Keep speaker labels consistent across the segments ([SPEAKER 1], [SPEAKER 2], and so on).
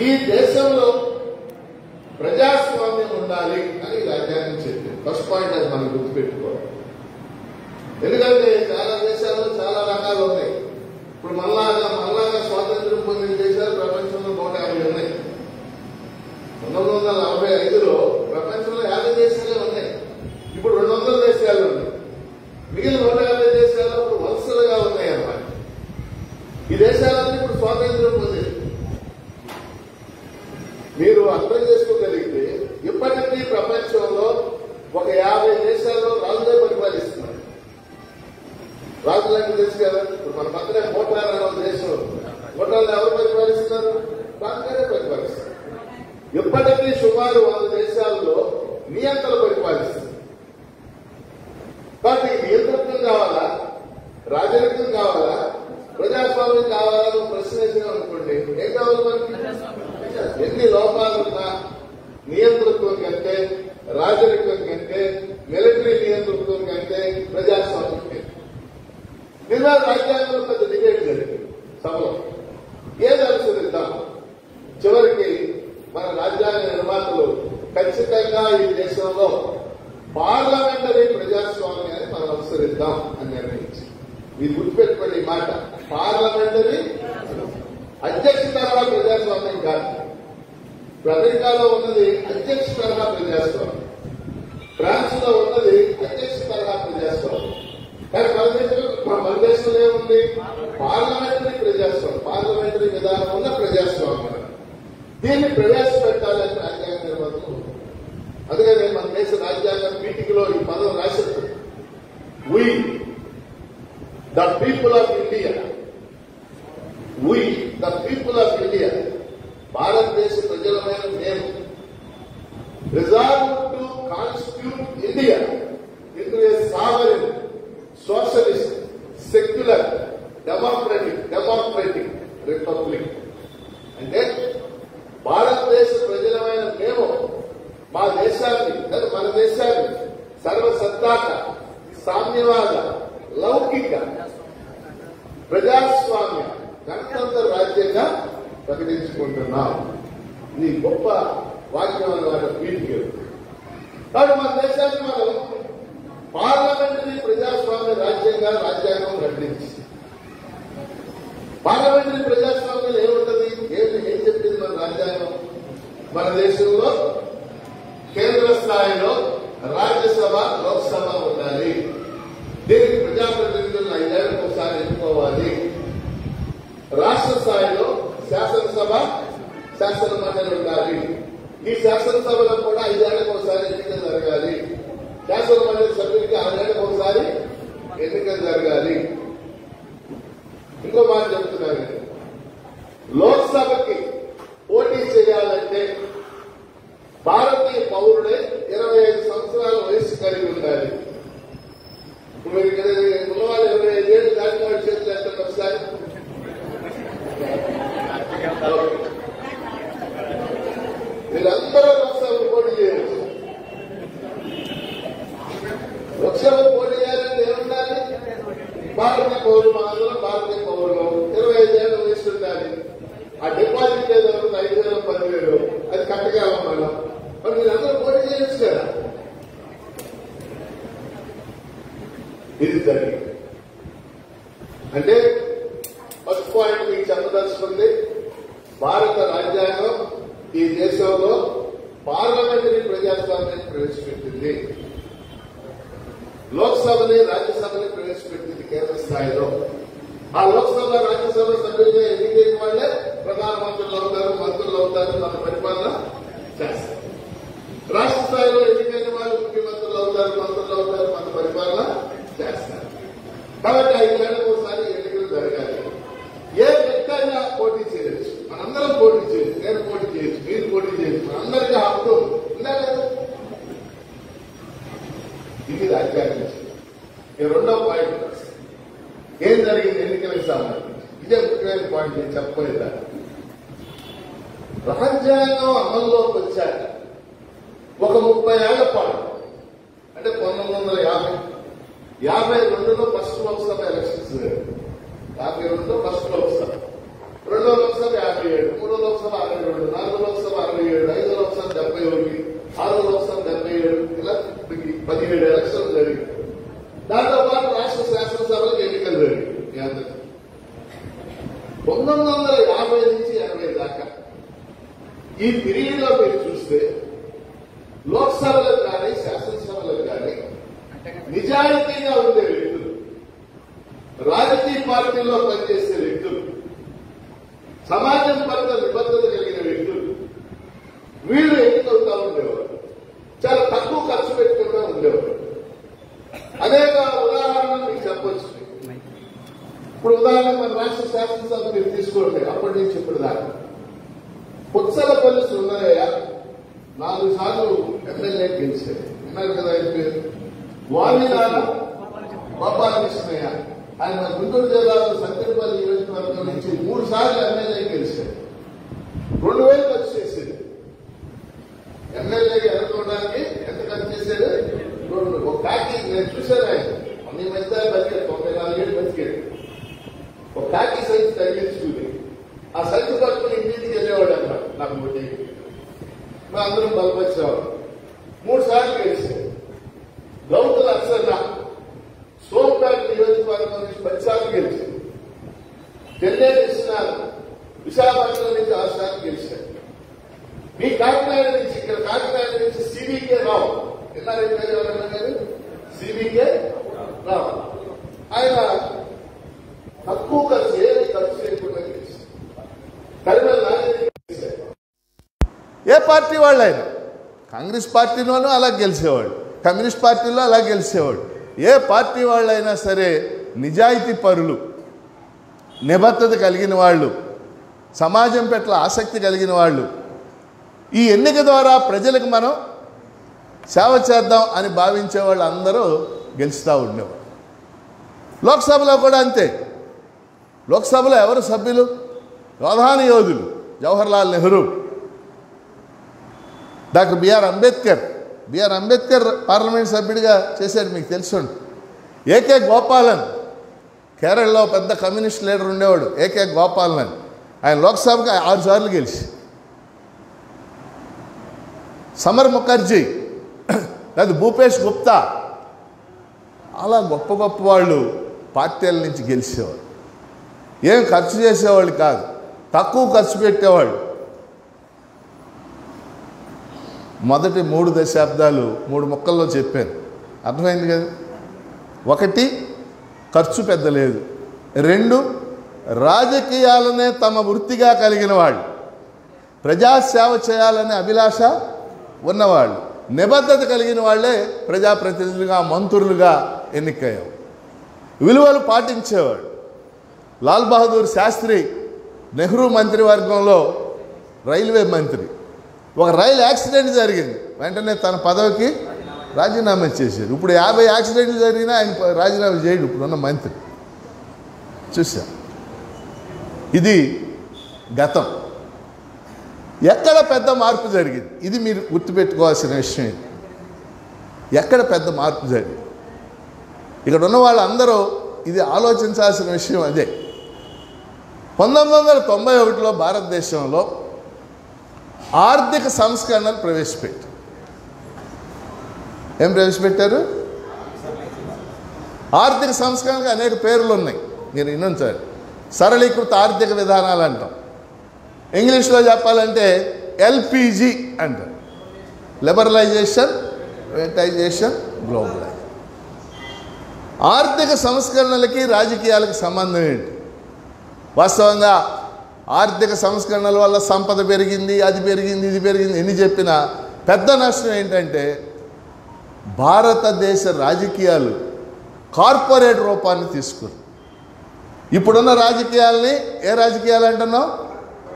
[SPEAKER 1] ఈ దేశంలో ప్రజాస్వామ్యం ఉండాలి అని రాజ్యాంగం చెప్పింది. ఫస్ట్ పాయింట్ అది మనం గుర్తుపెట్టుకోవాలి. ఎందుకంటే చాలా దేశాల్లో చాలా రకాలు ఉన్నాయి. ఇప్పుడు మళ్ళాగా స్వాతంత్ర్యం పొందిన దేశాలు ప్రపంచంలో 150 ఉన్నాయి. 1945లో ప్రపంచంలో 50 దేశాలే ఉన్నాయి. ఇప్పుడు 200 దేశాలు ఉన్నాయి. మిగిలిన 150 దేశాలు ఇప్పుడు వరుసలుగా ఉన్నాయి అన్నమాట. ఈ దేశాలన్నీ ఇప్పుడు స్వాతంత్ర్యం పొందింది. మీరు అర్థం చేసుకోగలిగితే ఇప్పటికీ ప్రపంచంలో ఒక 50 దేశాల్లో రాజులే పరిపాలిస్తున్నారు. రాజులంటే తెలుసు కదా. ఇప్పుడు మన పక్కనే భూటాన్ అనే దేశం. భూటాన్ ఎవరు పరిపాలిస్తున్నారు? రాజులే పరిపాలిస్తారు. ఇప్పటికీ సుమారు 100 దేశాల్లో నియంత్రణ పరిపాలిస్తారు. కాబట్టి నియంత్రణం కావాలా, రాజరికం కావాలా, ప్రజాస్వామ్యం కావాలా అని ప్రశ్న వేసినాం అనుకోండి, ఏం కావాలి మనకి? ఎన్ని లోపాలున్నా నియంతృత్వం కంటే, రాజరికం కంటే, మిలిటరీ నియంతృత్వం కంటే ప్రజాస్వామ్యం కంటే. నిన్న రాజ్యాంగంలో పెద్ద డిబేట్ జరిగింది సభలో. ఏది అనుసరిద్దాం? చివరికి మన రాజ్యాంగ నిర్మాతలు ఖచ్చితంగా ఈ దేశంలో పార్లమెంటరీ ప్రజాస్వామ్యాన్ని మనం అనుసరిద్దాం అని నిర్ణయించి, మీరు గుర్తుపెట్టుకోండి ఈ మాట, పార్లమెంటరీ అధ్యక్ష తరహా ప్రజాస్వామ్యం కాదు. అమెరికాలో ఉన్నది అధ్యక్ష తరహా ప్రజాస్వామ్యం, ఫ్రాన్స్ లో ఉన్నది అధ్యక్ష తరహా ప్రజాస్వామ్యం. కానీ మన దేశంలో ఏముంది? పార్లమెంటరీ ప్రజాస్వామ్యం, పార్లమెంటరీ విధానం ఉన్న ప్రజాస్వామ్యం. దీన్ని ప్రవేశపెట్టాలని రాజ్యాంగ నిర్మాతలు. అందుకనే మన దేశ రాజ్యాంగ పీఠికలో ఈ పదం రాశారు, we the people of India, we the people of India, భారతదేశ ప్రజలమైన మేము resolve to constitute India into a sovereign socialist secular democratic republic. అంటే భారతదేశ ప్రజలమైన మేము మన దేశాన్ని సర్వసత్తాక సామ్యవాద లౌకిక ప్రజాస్వామ్య గణతంత్ర రాజ్యంగా ప్రకటించుకుంటున్నాం. ఇది గొప్ప వాక్యం అన్నమాట పీఠిక. కాబట్టి మన దేశాన్ని మనం పార్లమెంటరీ ప్రజాస్వామ్య రాజ్యంగా రాజ్యాంగం ప్రకటించింది. పార్లమెంటరీ ప్రజాస్వామ్యం ఏముంటది? ఏం చెప్పింది మన రాజ్యాంగం? మన దేశంలో కేంద్ర స్థాయిలో రాజ్యసభ, లోక్సభ ఉండాలి. దీనికి ప్రజాప్రతినిధులను 5 ఏళ్లకు ఒకసారి ఎన్నుకోవాలి. రాష్ట్ర స్థాయిలో శాసనసభ, శాసన మండలి ఉండాలి. ఈ శాసనసభలో కూడా 5 ఏళ్లకు ఒకసారి ఎన్నికలు జరగాలి. శాసన మండలి సభ్యులకి 6 ఏళ్లకు ఒకసారి ఎన్నికలు జరగాలి. ఇంకో మాట చెబుతున్నారు, లోక్సభకి పోటీ చేయాలంటే భారతీయ పౌరుడే 25 సంవత్సరాల వయసు కలిగి ఉండాలి. మీరు ఇక్కడ ఉన్నవాళ్ళు 25 ఏళ్ళు దాటిన వాళ్ళు చేతులు ఎత్తండి ఒకసారి. వీళ్ళందరూ లోక్సభకు పోటీ చేయవచ్చు. లోక్సభకు పోటీ చేయాలంటే ఏముండాలి? భారతీయ పౌరులు, మనందరం భారతీయ పౌరులు, 25 ఏళ్ళ వయసు ఉండాలి. ఆ డిపాజిట్ ఏదో 5,000 10,000 అది కట్టగలం మనం. మరి వీళ్ళందరూ పోటీ చేయొచ్చు కదా. ఇది జరిగింది. అంటే ఫస్ట్ పాయింట్ మీకు చెప్పదలుచుకుంది, భారత రాజ్యాంగం ఈ దేశంలో పార్లమెంటరీ ప్రజాస్వామ్యాన్ని ప్రవేశపెట్టింది. లోక్సభని, రాజ్యసభని ప్రవేశపెట్టింది కేంద్ర స్థాయిలో. ఆ లోక్సభ, రాజ్యసభ సభ్యులుగా ఎన్నికైన వాళ్లే ప్రధానమంత్రులు అవుతారు, మంత్రులు అవుతారు, మన పరిపాలన చేస్తారు. రాష్ట్ర స్థాయిలో ఎన్నికైన వాళ్ళు ముఖ్యమంత్రులు అవుతారు, మంత్రులు అవుతారు, మన పరిపాలన చేస్తారు. కాబట్టి 5 ఏళ్లకు ఒకసారి ఎన్నికలు జరగాలి. ఏ వ్యక్తి అయినా పోటీ చేయొచ్చు, మనందరం పోటీ చేయొచ్చు, నేను పోటీ చేయొచ్చు, మీరు పోటీ చేయొచ్చు, మనందరికీ హక్కు ఉందా లేదా? ఇది రాజ్యాంగం. ఈ రెండో పాయింట్ ఏం జరిగింది ఎన్నికలకు సంబంధించి, ఇదే ముఖ్యమైన పాయింట్ నేను చెప్పలేదా. రాజ్యాంగం అమల్లోకి వచ్చాక ఒక 30 ఏళ్ల పాటు, అంటే 1952లో ఫస్ట్ లోక్సభ ఎలక్షన్స్, 52లో ఫస్ట్ లోక్సభ, రెండో లోక్సభ 57, మూడో లోక్సభ 62, 1950 నుంచి 80 దాకా ఈ పీరియడ్ లో మీరు చూస్తే లోక్సభలకు కానీ శాసనసభలకు కానీ నిజాయితీగా ఉండే వ్యక్తులు, రాజకీయ పార్టీల్లో పనిచేసే వ్యక్తులు, సమాజం పట్ల నిబద్ధత కలిగిన వ్యక్తులు వీళ్ళు ఎన్నికవుతా ఉండేవారు. చాలా తక్కువ ఖర్చు పెట్టుకుంటూ ఉండేవారు. అనేక ఉదాహరణలు మీకు చెప్పొచ్చు. ఇప్పుడు ఉదాహరణ మన రాష్ట్ర శాసనసభ మీరు తీసుకోండి. అప్పటి నుంచి ఇప్పుడు దాకా పుచ్చలపల్లి సుందరయ్య 4 సార్లు ఎమ్మెల్యే గెలిచారు. విన్నారు కదా ఆయన పేరు. వాణినాథ గోపాలకృష్ణయ్య ఆయన మన గుంటూరు జిల్లాలో సత్యపల్లి నియోజకవర్గం నుంచి 3 సార్లు ఎమ్మెల్యే గెలిచారు. 2000 ఖర్చు చేసేది. ఎమ్మెల్యేగా ఎన్నుకోవడానికి ఎంత ఖర్చు చేశారు? ఒక కాకి నేను చూశాను. ఆయన అన్ని మధ్య బతికారు. 94 ఏళ్ళు బతికాడు. ఒక కాకి సంచి తగిలించుకుని ఆ సంచి పట్టుకుని ఇంటికి వెళ్ళేవాడు అన్నమాట. నాకు ఒకటి మా అందరం బలపరిచేవాడు. 3 సార్లు గెలిచారు. గౌతుల అక్షర సోంపేట నియోజకవర్గం నుంచి 10 సార్లు గెలిచారు. చెన్నై కృష్ణాలు విశాఖపట్నం నుంచి 6 సార్లు గెలిచారు. మీ కాకినాడ నుంచి ఇక్కడ కాకినాడ నుంచి సిబికే రావు విన్నారంటే ఎవరన్నా గారు? సిబికే రావు ఆయన తక్కువ ఖర్చు ఏది ఖర్చు చేయకుండా గెలిచారు. కరిమల్ గెలిచారు. ఏ పార్టీ వాళ్ళు ఆయన? కాంగ్రెస్ పార్టీలోనూ అలా గెలిచేవాడు, కమ్యూనిస్ట్ పార్టీలో అలా గెలిచేవాడు. ఏ పార్టీ వాళ్ళైనా సరే నిజాయితీ పరులు, నిబద్ధత కలిగిన వాళ్ళు, సమాజం పట్ల ఆసక్తి కలిగిన వాళ్ళు ఈ ఎన్నిక ద్వారా ప్రజలకు మనం సేవ చేద్దాం అని భావించే వాళ్ళు అందరూ గెలుస్తూ ఉండేవారు. లోక్సభలో కూడా అంతే. లోక్సభలో ఎవరు సభ్యులు? ప్రధాన యోధులు Jawaharlal Nehru, doctor BR Ambedkar parliament సభ్యుడిగా చేశాడు, మీకు తెలుసు. ఏకే గోపాలన్, కేరళలో పెద్ద కమ్యూనిస్ట్ లీడర్ ఉండేవాడు ఏకే గోపాలన్. ఆయన లోక్సభకి 6 సార్లు గెలిచి. సమర్ ముఖర్జీ, లేదా భూపేష్ గుప్తా, అలా గొప్ప గొప్ప వాళ్ళు పార్టీల నుంచి గెలిచేవాళ్ళు. ఏం ఖర్చు చేసేవాళ్ళు కాదు, తక్కువ ఖర్చు పెట్టేవాళ్ళు. మొదటి 3 దశాబ్దాలు 3 ముక్కల్లో చెప్పాను, అర్థమైంది కదా? 1 ఖర్చు పెద్ద లేదు, 2 రాజకీయాలనే తమ వృత్తిగా కలిగిన వాళ్ళు, ప్రజాసేవ చేయాలనే అభిలాష ఉన్నవాళ్ళు, నిబద్ధత కలిగిన వాళ్ళే ప్రజాప్రతినిధులుగా మంత్రులుగా ఎన్నికయ్యారు. విలువలు పాటించేవాడు. లాల్ బహదూర్ శాస్త్రి నెహ్రూ మంత్రివర్గంలో రైల్వే మంత్రి. ఒక రైలు యాక్సిడెంట్ జరిగింది, వెంటనే తన పదవికి రాజీనామా చేశారు. ఇప్పుడు 50 యాక్సిడెంట్లు జరిగినా ఆయన రాజీనామా చేయడు ఇప్పుడున్న మంత్రి. చూసా, ఇది గతం. ఎక్కడ పెద్ద మార్పు జరిగింది? ఇది మీరు గుర్తుపెట్టుకోవాల్సిన విషయం. ఇది ఎక్కడ పెద్ద మార్పు జరిగింది? ఇక్కడ ఉన్న వాళ్ళందరూ ఇది ఆలోచించాల్సిన విషయం అదే. 1991లో భారతదేశంలో ఆర్థిక సంస్కరణలు ప్రవేశపెట్టారు. ఏం ప్రవేశపెట్టారు? ఆర్థిక సంస్కరణకు అనేక పేర్లు ఉన్నాయి, మీరు వినుంచారు. సరళీకృత ఆర్థిక విధానాలు అంటాం. ఇంగ్లీష్లో చెప్పాలంటే ఎల్పిజి అంటారు. Liberalisation, privatisation, globalisation. ఆర్థిక సంస్కరణలకి రాజకీయాలకు సంబంధం ఏంటి? వాస్తవంగా ఆర్థిక సంస్కరణల వల్ల సంపద పెరిగింది, అది పెరిగింది, ఇది పెరిగింది ఎన్ని చెప్పినా పెద్ద నష్టం ఏంటంటే భారతదేశ రాజకీయాలు కార్పొరేట్ రూపాన్ని తీసుకుని. ఇప్పుడున్న రాజకీయాలని ఏ రాజకీయాలు అంటున్నాం?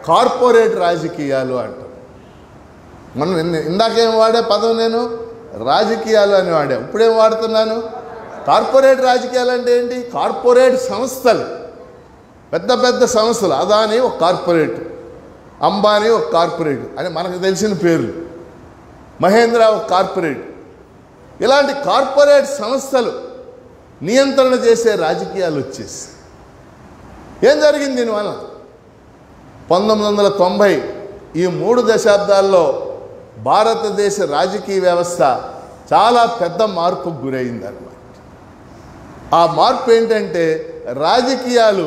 [SPEAKER 1] కార్పొరేట్ రాజకీయాలు అంటాం. మనం ఇందాకేం వాడే పదం నేను రాజకీయాలు అని వాడా, ఇప్పుడేం వాడుతున్నాను? కార్పొరేట్ రాజకీయాలు అంటే ఏంటి? కార్పొరేట్ సంస్థలు, పెద్ద పెద్ద సంస్థలు. అదాని ఒక కార్పొరేట్, అంబానీ ఒక కార్పొరేట్ అని మనకు తెలిసిన పేర్లు, మహేంద్ర ఒక కార్పొరేట్. ఇలాంటి కార్పొరేట్ సంస్థలు నియంత్రణ చేసే రాజకీయాలు వచ్చేసి ఏం జరిగింది దీనివల్ల? 1990 ఈ 3 దశాబ్దాల్లో భారతదేశ రాజకీయ వ్యవస్థ చాలా పెద్ద మార్పుకు గురైంది అన్నమాట. ఆ మార్పు ఏంటంటే రాజకీయాలు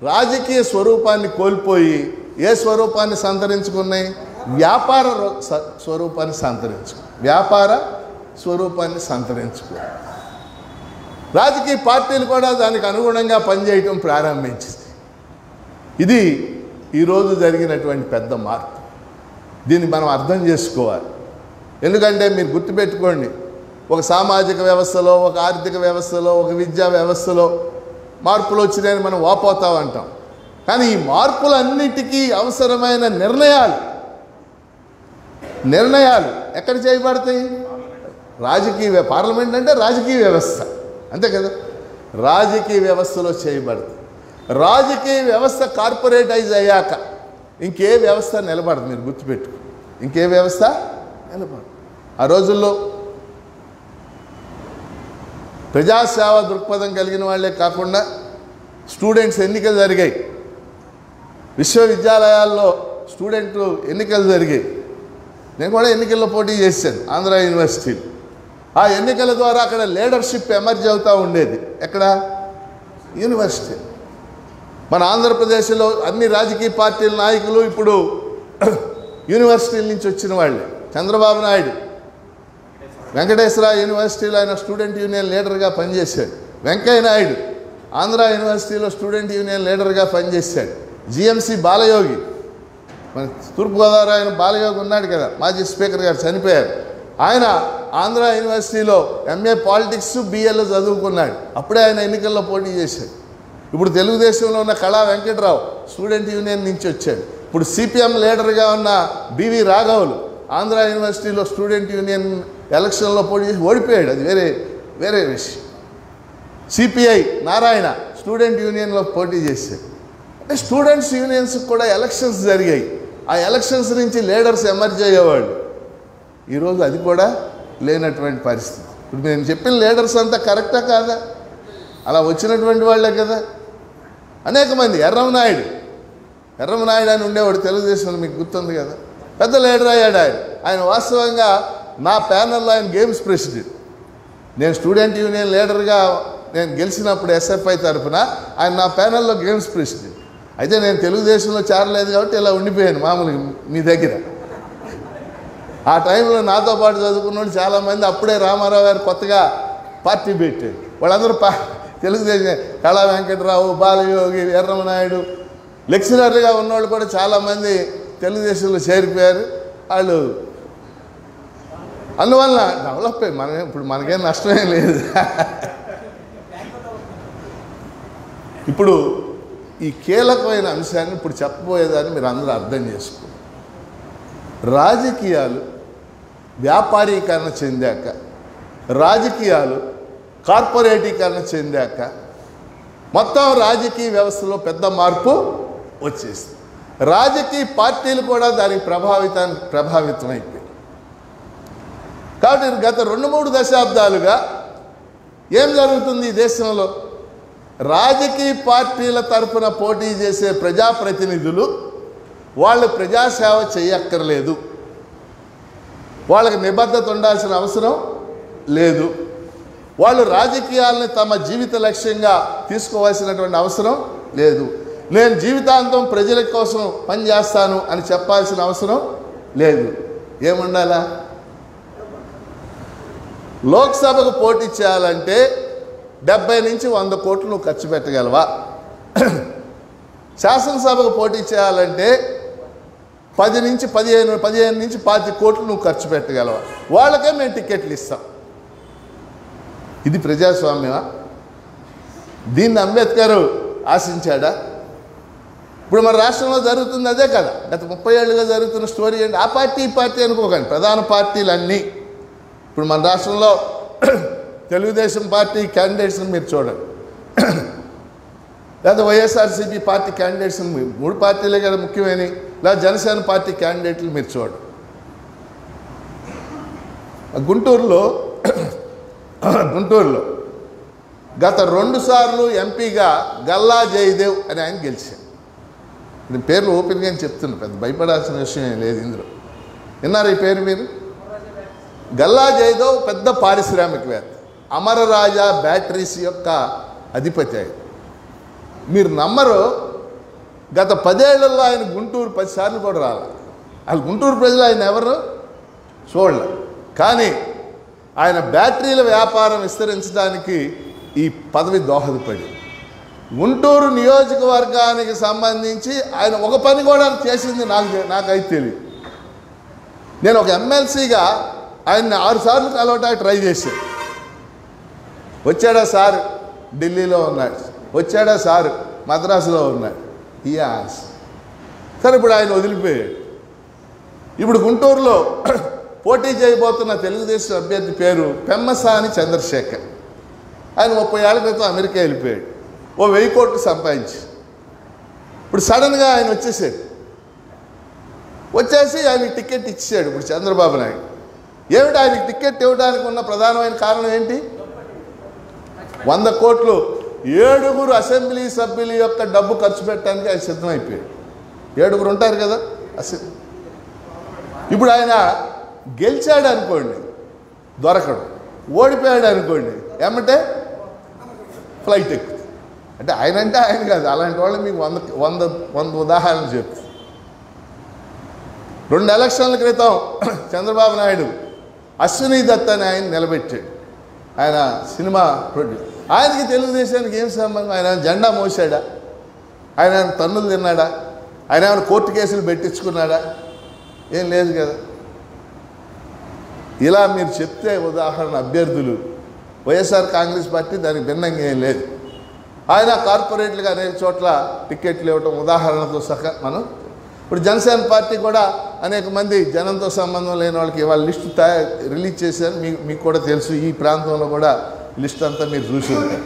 [SPEAKER 1] రాజకీయ స్వరూపాన్ని కోల్పోయి ఏ స్వరూపాన్ని సంతరించుకున్నాయి? వ్యాపార స్వరూపాన్ని సంతరించుకున్నాయి. రాజకీయ పార్టీలు కూడా దానికి అనుగుణంగా పనిచేయటం ప్రారంభించింది. ఇది ఈరోజు జరిగినటువంటి పెద్ద మార్పు. దీన్ని మనం అర్థం చేసుకోవాలి. ఎందుకంటే మీరు గుర్తుపెట్టుకోండి, ఒక సామాజిక వ్యవస్థలో, ఒక ఆర్థిక వ్యవస్థలో, ఒక విద్యా వ్యవస్థలో మార్పులు వచ్చినాయని మనం వాపోతా ఉంటాం. కానీ ఈ మార్పులన్నిటికీ అవసరమైన నిర్ణయాలు ఎక్కడ చేయబడతాయి? పార్లమెంట్ అంటే రాజకీయ వ్యవస్థ, అంతే కదా, రాజకీయ వ్యవస్థలో చేయబడుతుంది. రాజకీయ వ్యవస్థ కార్పొరేటైజ్ అయ్యాక ఇంకే వ్యవస్థ నిలబడదు. మీరు గుర్తుపెట్టుకో, ఇంకే వ్యవస్థ నిలబడదు. ఆ రోజుల్లో ప్రజాసేవ దృక్పథం కలిగిన వాళ్ళే కాకుండా స్టూడెంట్స్ ఎన్నికలు జరిగాయి. విశ్వవిద్యాలయాల్లో స్టూడెంట్ ఎన్నికలు జరిగాయి. నేను కూడా ఎన్నికల్లో పోటీ చేశాను ఆంధ్ర యూనివర్సిటీలో. ఆ ఎన్నికల ద్వారా అక్కడ లీడర్షిప్ ఎమర్జ్ అవుతూ ఉండేది. ఎక్కడ? యూనివర్సిటీ. మన ఆంధ్రప్రదేశ్లో అన్ని రాజకీయ పార్టీల నాయకులు ఇప్పుడు యూనివర్సిటీల నుంచి వచ్చిన వాళ్ళే. చంద్రబాబు నాయుడు వెంకటేశ్వర యూనివర్సిటీలో ఆయన స్టూడెంట్ యూనియన్ లీడర్గా పనిచేశాడు. వెంకయ్య నాయుడు ఆంధ్ర యూనివర్సిటీలో స్టూడెంట్ యూనియన్ లీడర్గా పనిచేశాడు. జిఎంసి బాలయోగి, మన తూర్పుగోదావరి ఆయన బాలయోగి ఉన్నాడు కదా, మాజీ స్పీకర్ గారు, చనిపోయారు. ఆయన ఆంధ్ర యూనివర్సిటీలో ఎంఏ పాలిటిక్స్ బిఏలో చదువుకున్నాడు. అప్పుడే ఆయన ఎన్నికల్లో పోటీ చేశాడు. ఇప్పుడు తెలుగుదేశంలో ఉన్న కళా వెంకటరావు స్టూడెంట్ యూనియన్ నుంచి వచ్చాడు. ఇప్పుడు సిపిఎం లీడర్గా ఉన్న బివి రాఘవులు ఆంధ్ర యూనివర్సిటీలో స్టూడెంట్ యూనియన్ ఎలక్షన్లో పోటీ చేసి ఓడిపోయాడు. అది వేరే విషయం. సిపిఐ నారాయణ స్టూడెంట్ యూనియన్లో పోటీ చేశాడు. అంటే స్టూడెంట్స్ యూనియన్స్కి కూడా ఎలక్షన్స్ జరిగాయి. ఆ ఎలక్షన్స్ నుంచి లీడర్స్ ఎమర్జ్ అయ్యేవాళ్ళు. ఈరోజు అది కూడా లేనటువంటి పరిస్థితి. ఇప్పుడు నేను చెప్పిన లీడర్స్ అంతా కరెక్టా కాదా? అలా వచ్చినటువంటి వాళ్ళే కదా. అనేక మంది ఎర్రమనాయుడు అని ఉండేవాడు తెలుగుదేశంలో, మీకు గుర్తుంది కదా, పెద్ద లీడర్ అయ్యాడు ఆయన వాస్తవంగా నా ప్యానల్లో ఆయన గేమ్స్ ప్రెసిడెంట్. నేను స్టూడెంట్ యూనియన్ లీడర్గా నేను గెలిచినప్పుడు ఎస్ఎఫ్ఐ తరఫున ఆయన నా ప్యానల్లో గేమ్స్ ప్రెసిడెంట్. అయితే నేను తెలుగుదేశంలో చేరలేదు కాబట్టి ఇలా ఉండిపోయాను మామూలుగా మీ దగ్గర. ఆ టైంలో నాతో పాటు చదువుకున్న వాళ్ళు చాలామంది అప్పుడే రామారావు గారు కొత్తగా పార్టీ పెట్టాడు. వాళ్ళందరూ తెలుగుదేశం, కళా వెంకటరావు, బాలయోగి, ఎర్రమనాయుడు, లెక్చరర్గా ఉన్నవాళ్ళు కూడా చాలామంది తెలుగుదేశంలో చేరిపోయారు. వాళ్ళు అందువల్ల డెవలప్ అయ్యి ఇప్పుడు మనకేం నష్టమేం లేదు. ఇప్పుడు ఈ కీలకమైన అంశాన్ని ఇప్పుడు చెప్పబోయేదాన్ని మీరు అందరూ అర్థం చేసుకో. రాజకీయాలు వ్యాపారీకరణ చెందాక, రాజకీయాలు కార్పొరేటీకరణ చెందాక మొత్తం రాజకీయ వ్యవస్థలో పెద్ద మార్పు వచ్చేసింది. రాజకీయ పార్టీలు కూడా దానికి ప్రభావితమైపోయాయి. కాబట్టి గత 2-3 దశాబ్దాలుగా ఏం జరుగుతుంది ఈ దేశంలో? రాజకీయ పార్టీల తరఫున పోటీ చేసే ప్రజాప్రతినిధులు వాళ్ళు ప్రజాసేవ చేయక్కర్లేదు, వాళ్ళకి నిబద్ధత ఉండాల్సిన అవసరం లేదు, వాళ్ళు రాజకీయాలని తమ జీవిత లక్ష్యంగా తీసుకోవాల్సినటువంటి అవసరం లేదు, నేను జీవితాంతం ప్రజల కోసం పనిచేస్తాను అని చెప్పాల్సిన అవసరం లేదు. ఏముండాలా? లోక్సభకు పోటీ చేయాలంటే 70 నుంచి 100 కోట్లు నువ్వు ఖర్చు పెట్టగలవా? శాసనసభకు పోటీ చేయాలంటే 10 నుంచి 15 నుంచి 20 కోట్లు నువ్వు ఖర్చు పెట్టగలవా? వాళ్ళకే మేము టికెట్లు ఇస్తాం. ఇది ప్రజాస్వామ్యమా? దీన్ని అంబేద్కర్ ఆశించాడా? ఇప్పుడు మన రాష్ట్రంలో జరుగుతుంది అదే కదా. గత 30 ఏళ్ళుగా జరుగుతున్న స్టోరీ ఏంటి? ఆ పార్టీ ఈ పార్టీ అనుకోకండి, ప్రధాన పార్టీలన్నీ. ఇప్పుడు మన రాష్ట్రంలో తెలుగుదేశం పార్టీ క్యాండిడేట్స్ని మీరు చూడండి, లేదా వైఎస్ఆర్సీపీ పార్టీ క్యాండిడేట్స్ని, 3 పార్టీలే కదా ముఖ్యమైనవి, లేదా జనసేన పార్టీ క్యాండిడేట్లు మీరు చూడండి. గుంటూరులో గత 2 సార్లు ఎంపీగా గల్లా జయదేవ్ అని ఆయన గెలిచారు. నేను పేర్లు ఓపెన్గా చెప్తున్నా, పెద్ద భయపడాల్సిన విషయం ఏం లేదు ఇందులో. విన్నారు ఈ పేరు మీరు? గల్లా జయదేవ్ పెద్ద పారిశ్రామికవేత్త, అమరరాజా బ్యాటరీస్ యొక్క అధిపతి ఆయన. మీరు నమ్మరు, గత 10 ఏళ్లలో ఆయన గుంటూరు 10 సార్లు కూడా రాలి. వాళ్ళు గుంటూరు ప్రజలు ఆయన ఎవరు చూడలే. కానీ ఆయన బ్యాటరీల వ్యాపారం విస్తరించడానికి ఈ పదవి దోహదపడి గుంటూరు నియోజకవర్గానికి సంబంధించి ఆయన ఒక పని కూడా చేసింది నాకైతే తెలియదు. నేను ఒక ఎమ్మెల్సీగా ఆయన్ని 6 సార్లు కలవటానికి ట్రై చేశాను. వచ్చాడా సార్ ఢిల్లీలో ఉన్నాడు, వచ్చాడా సార్ మద్రాసులో ఉన్నాడు, ఈ ఆశ. సరే ఇప్పుడు ఆయన వదిలిపోయాడు. ఇప్పుడు గుంటూరులో పోటీ చేయబోతున్న తెలుగుదేశం అభ్యర్థి పేరు పెమ్మసాని చంద్రశేఖర్. ఆయన 30 ఏళ్ల క్రితం అమెరికా వెళ్ళిపోయాడు, ఓ 1000 కోట్లు సంపాదించి. ఇప్పుడు సడన్గా ఆయన వచ్చేసి ఆయనకి టికెట్ ఇచ్చాడు ఇప్పుడు చంద్రబాబు నాయుడు. ఏమిటి ఆయనకి టికెట్ ఇవ్వడానికి ఉన్న ప్రధానమైన కారణం ఏంటి? 100 కోట్లు 7 అసెంబ్లీ సభ్యుల యొక్క డబ్బు ఖర్చు పెట్టడానికి ఆయన సిద్ధమైపోయాడు. 7 ఉంటారు కదా అసెంబ్లీ. ఇప్పుడు ఆయన గెలిచాడు అనుకోండి, దొరకడు. ఓడిపోయాడు అనుకోండి, ఏమంటే ఫ్లైట్ ఎక్కుతుంది. అంటే ఆయన కాదు, అలాంటి వాళ్ళు మీకు 100 ఉదాహరణలు చెప్తారు. 2 ఎలక్షన్ల క్రితం చంద్రబాబు నాయుడు అశ్విని దత్ అని ఆయన నిలబెట్టాడు. ఆయన సినిమా ప్రొడ్యూసర్. ఆయనకి తెలుగుదేశానికి ఏం సంబంధం? ఆయన జెండా మోసాడా? ఆయన తన్నులు తిన్నాడా? ఆయన ఏమైనా కోర్టు కేసులు పెట్టించుకున్నాడా? ఏం లేదు కదా. ఇలా మీరు చెప్తే ఉదాహరణ అభ్యర్థులు వైఎస్ఆర్ కాంగ్రెస్ పార్టీ దానికి భిన్నంగా ఏం లేదు. ఆయన కార్పొరేట్లుగా అనేక చోట్ల టికెట్లు ఇవ్వటం ఉదాహరణతో సహా మనం ఇప్పుడు జనసేన పార్టీ కూడా అనేక మంది జనంతో సంబంధం లేని వాళ్ళకి ఇవాళ లిస్టు రిలీజ్ చేశారు. మీకు కూడా తెలుసు, ఈ ప్రాంతంలో కూడా లిస్ట్ అంతా మీరు చూసి ఉంటారు.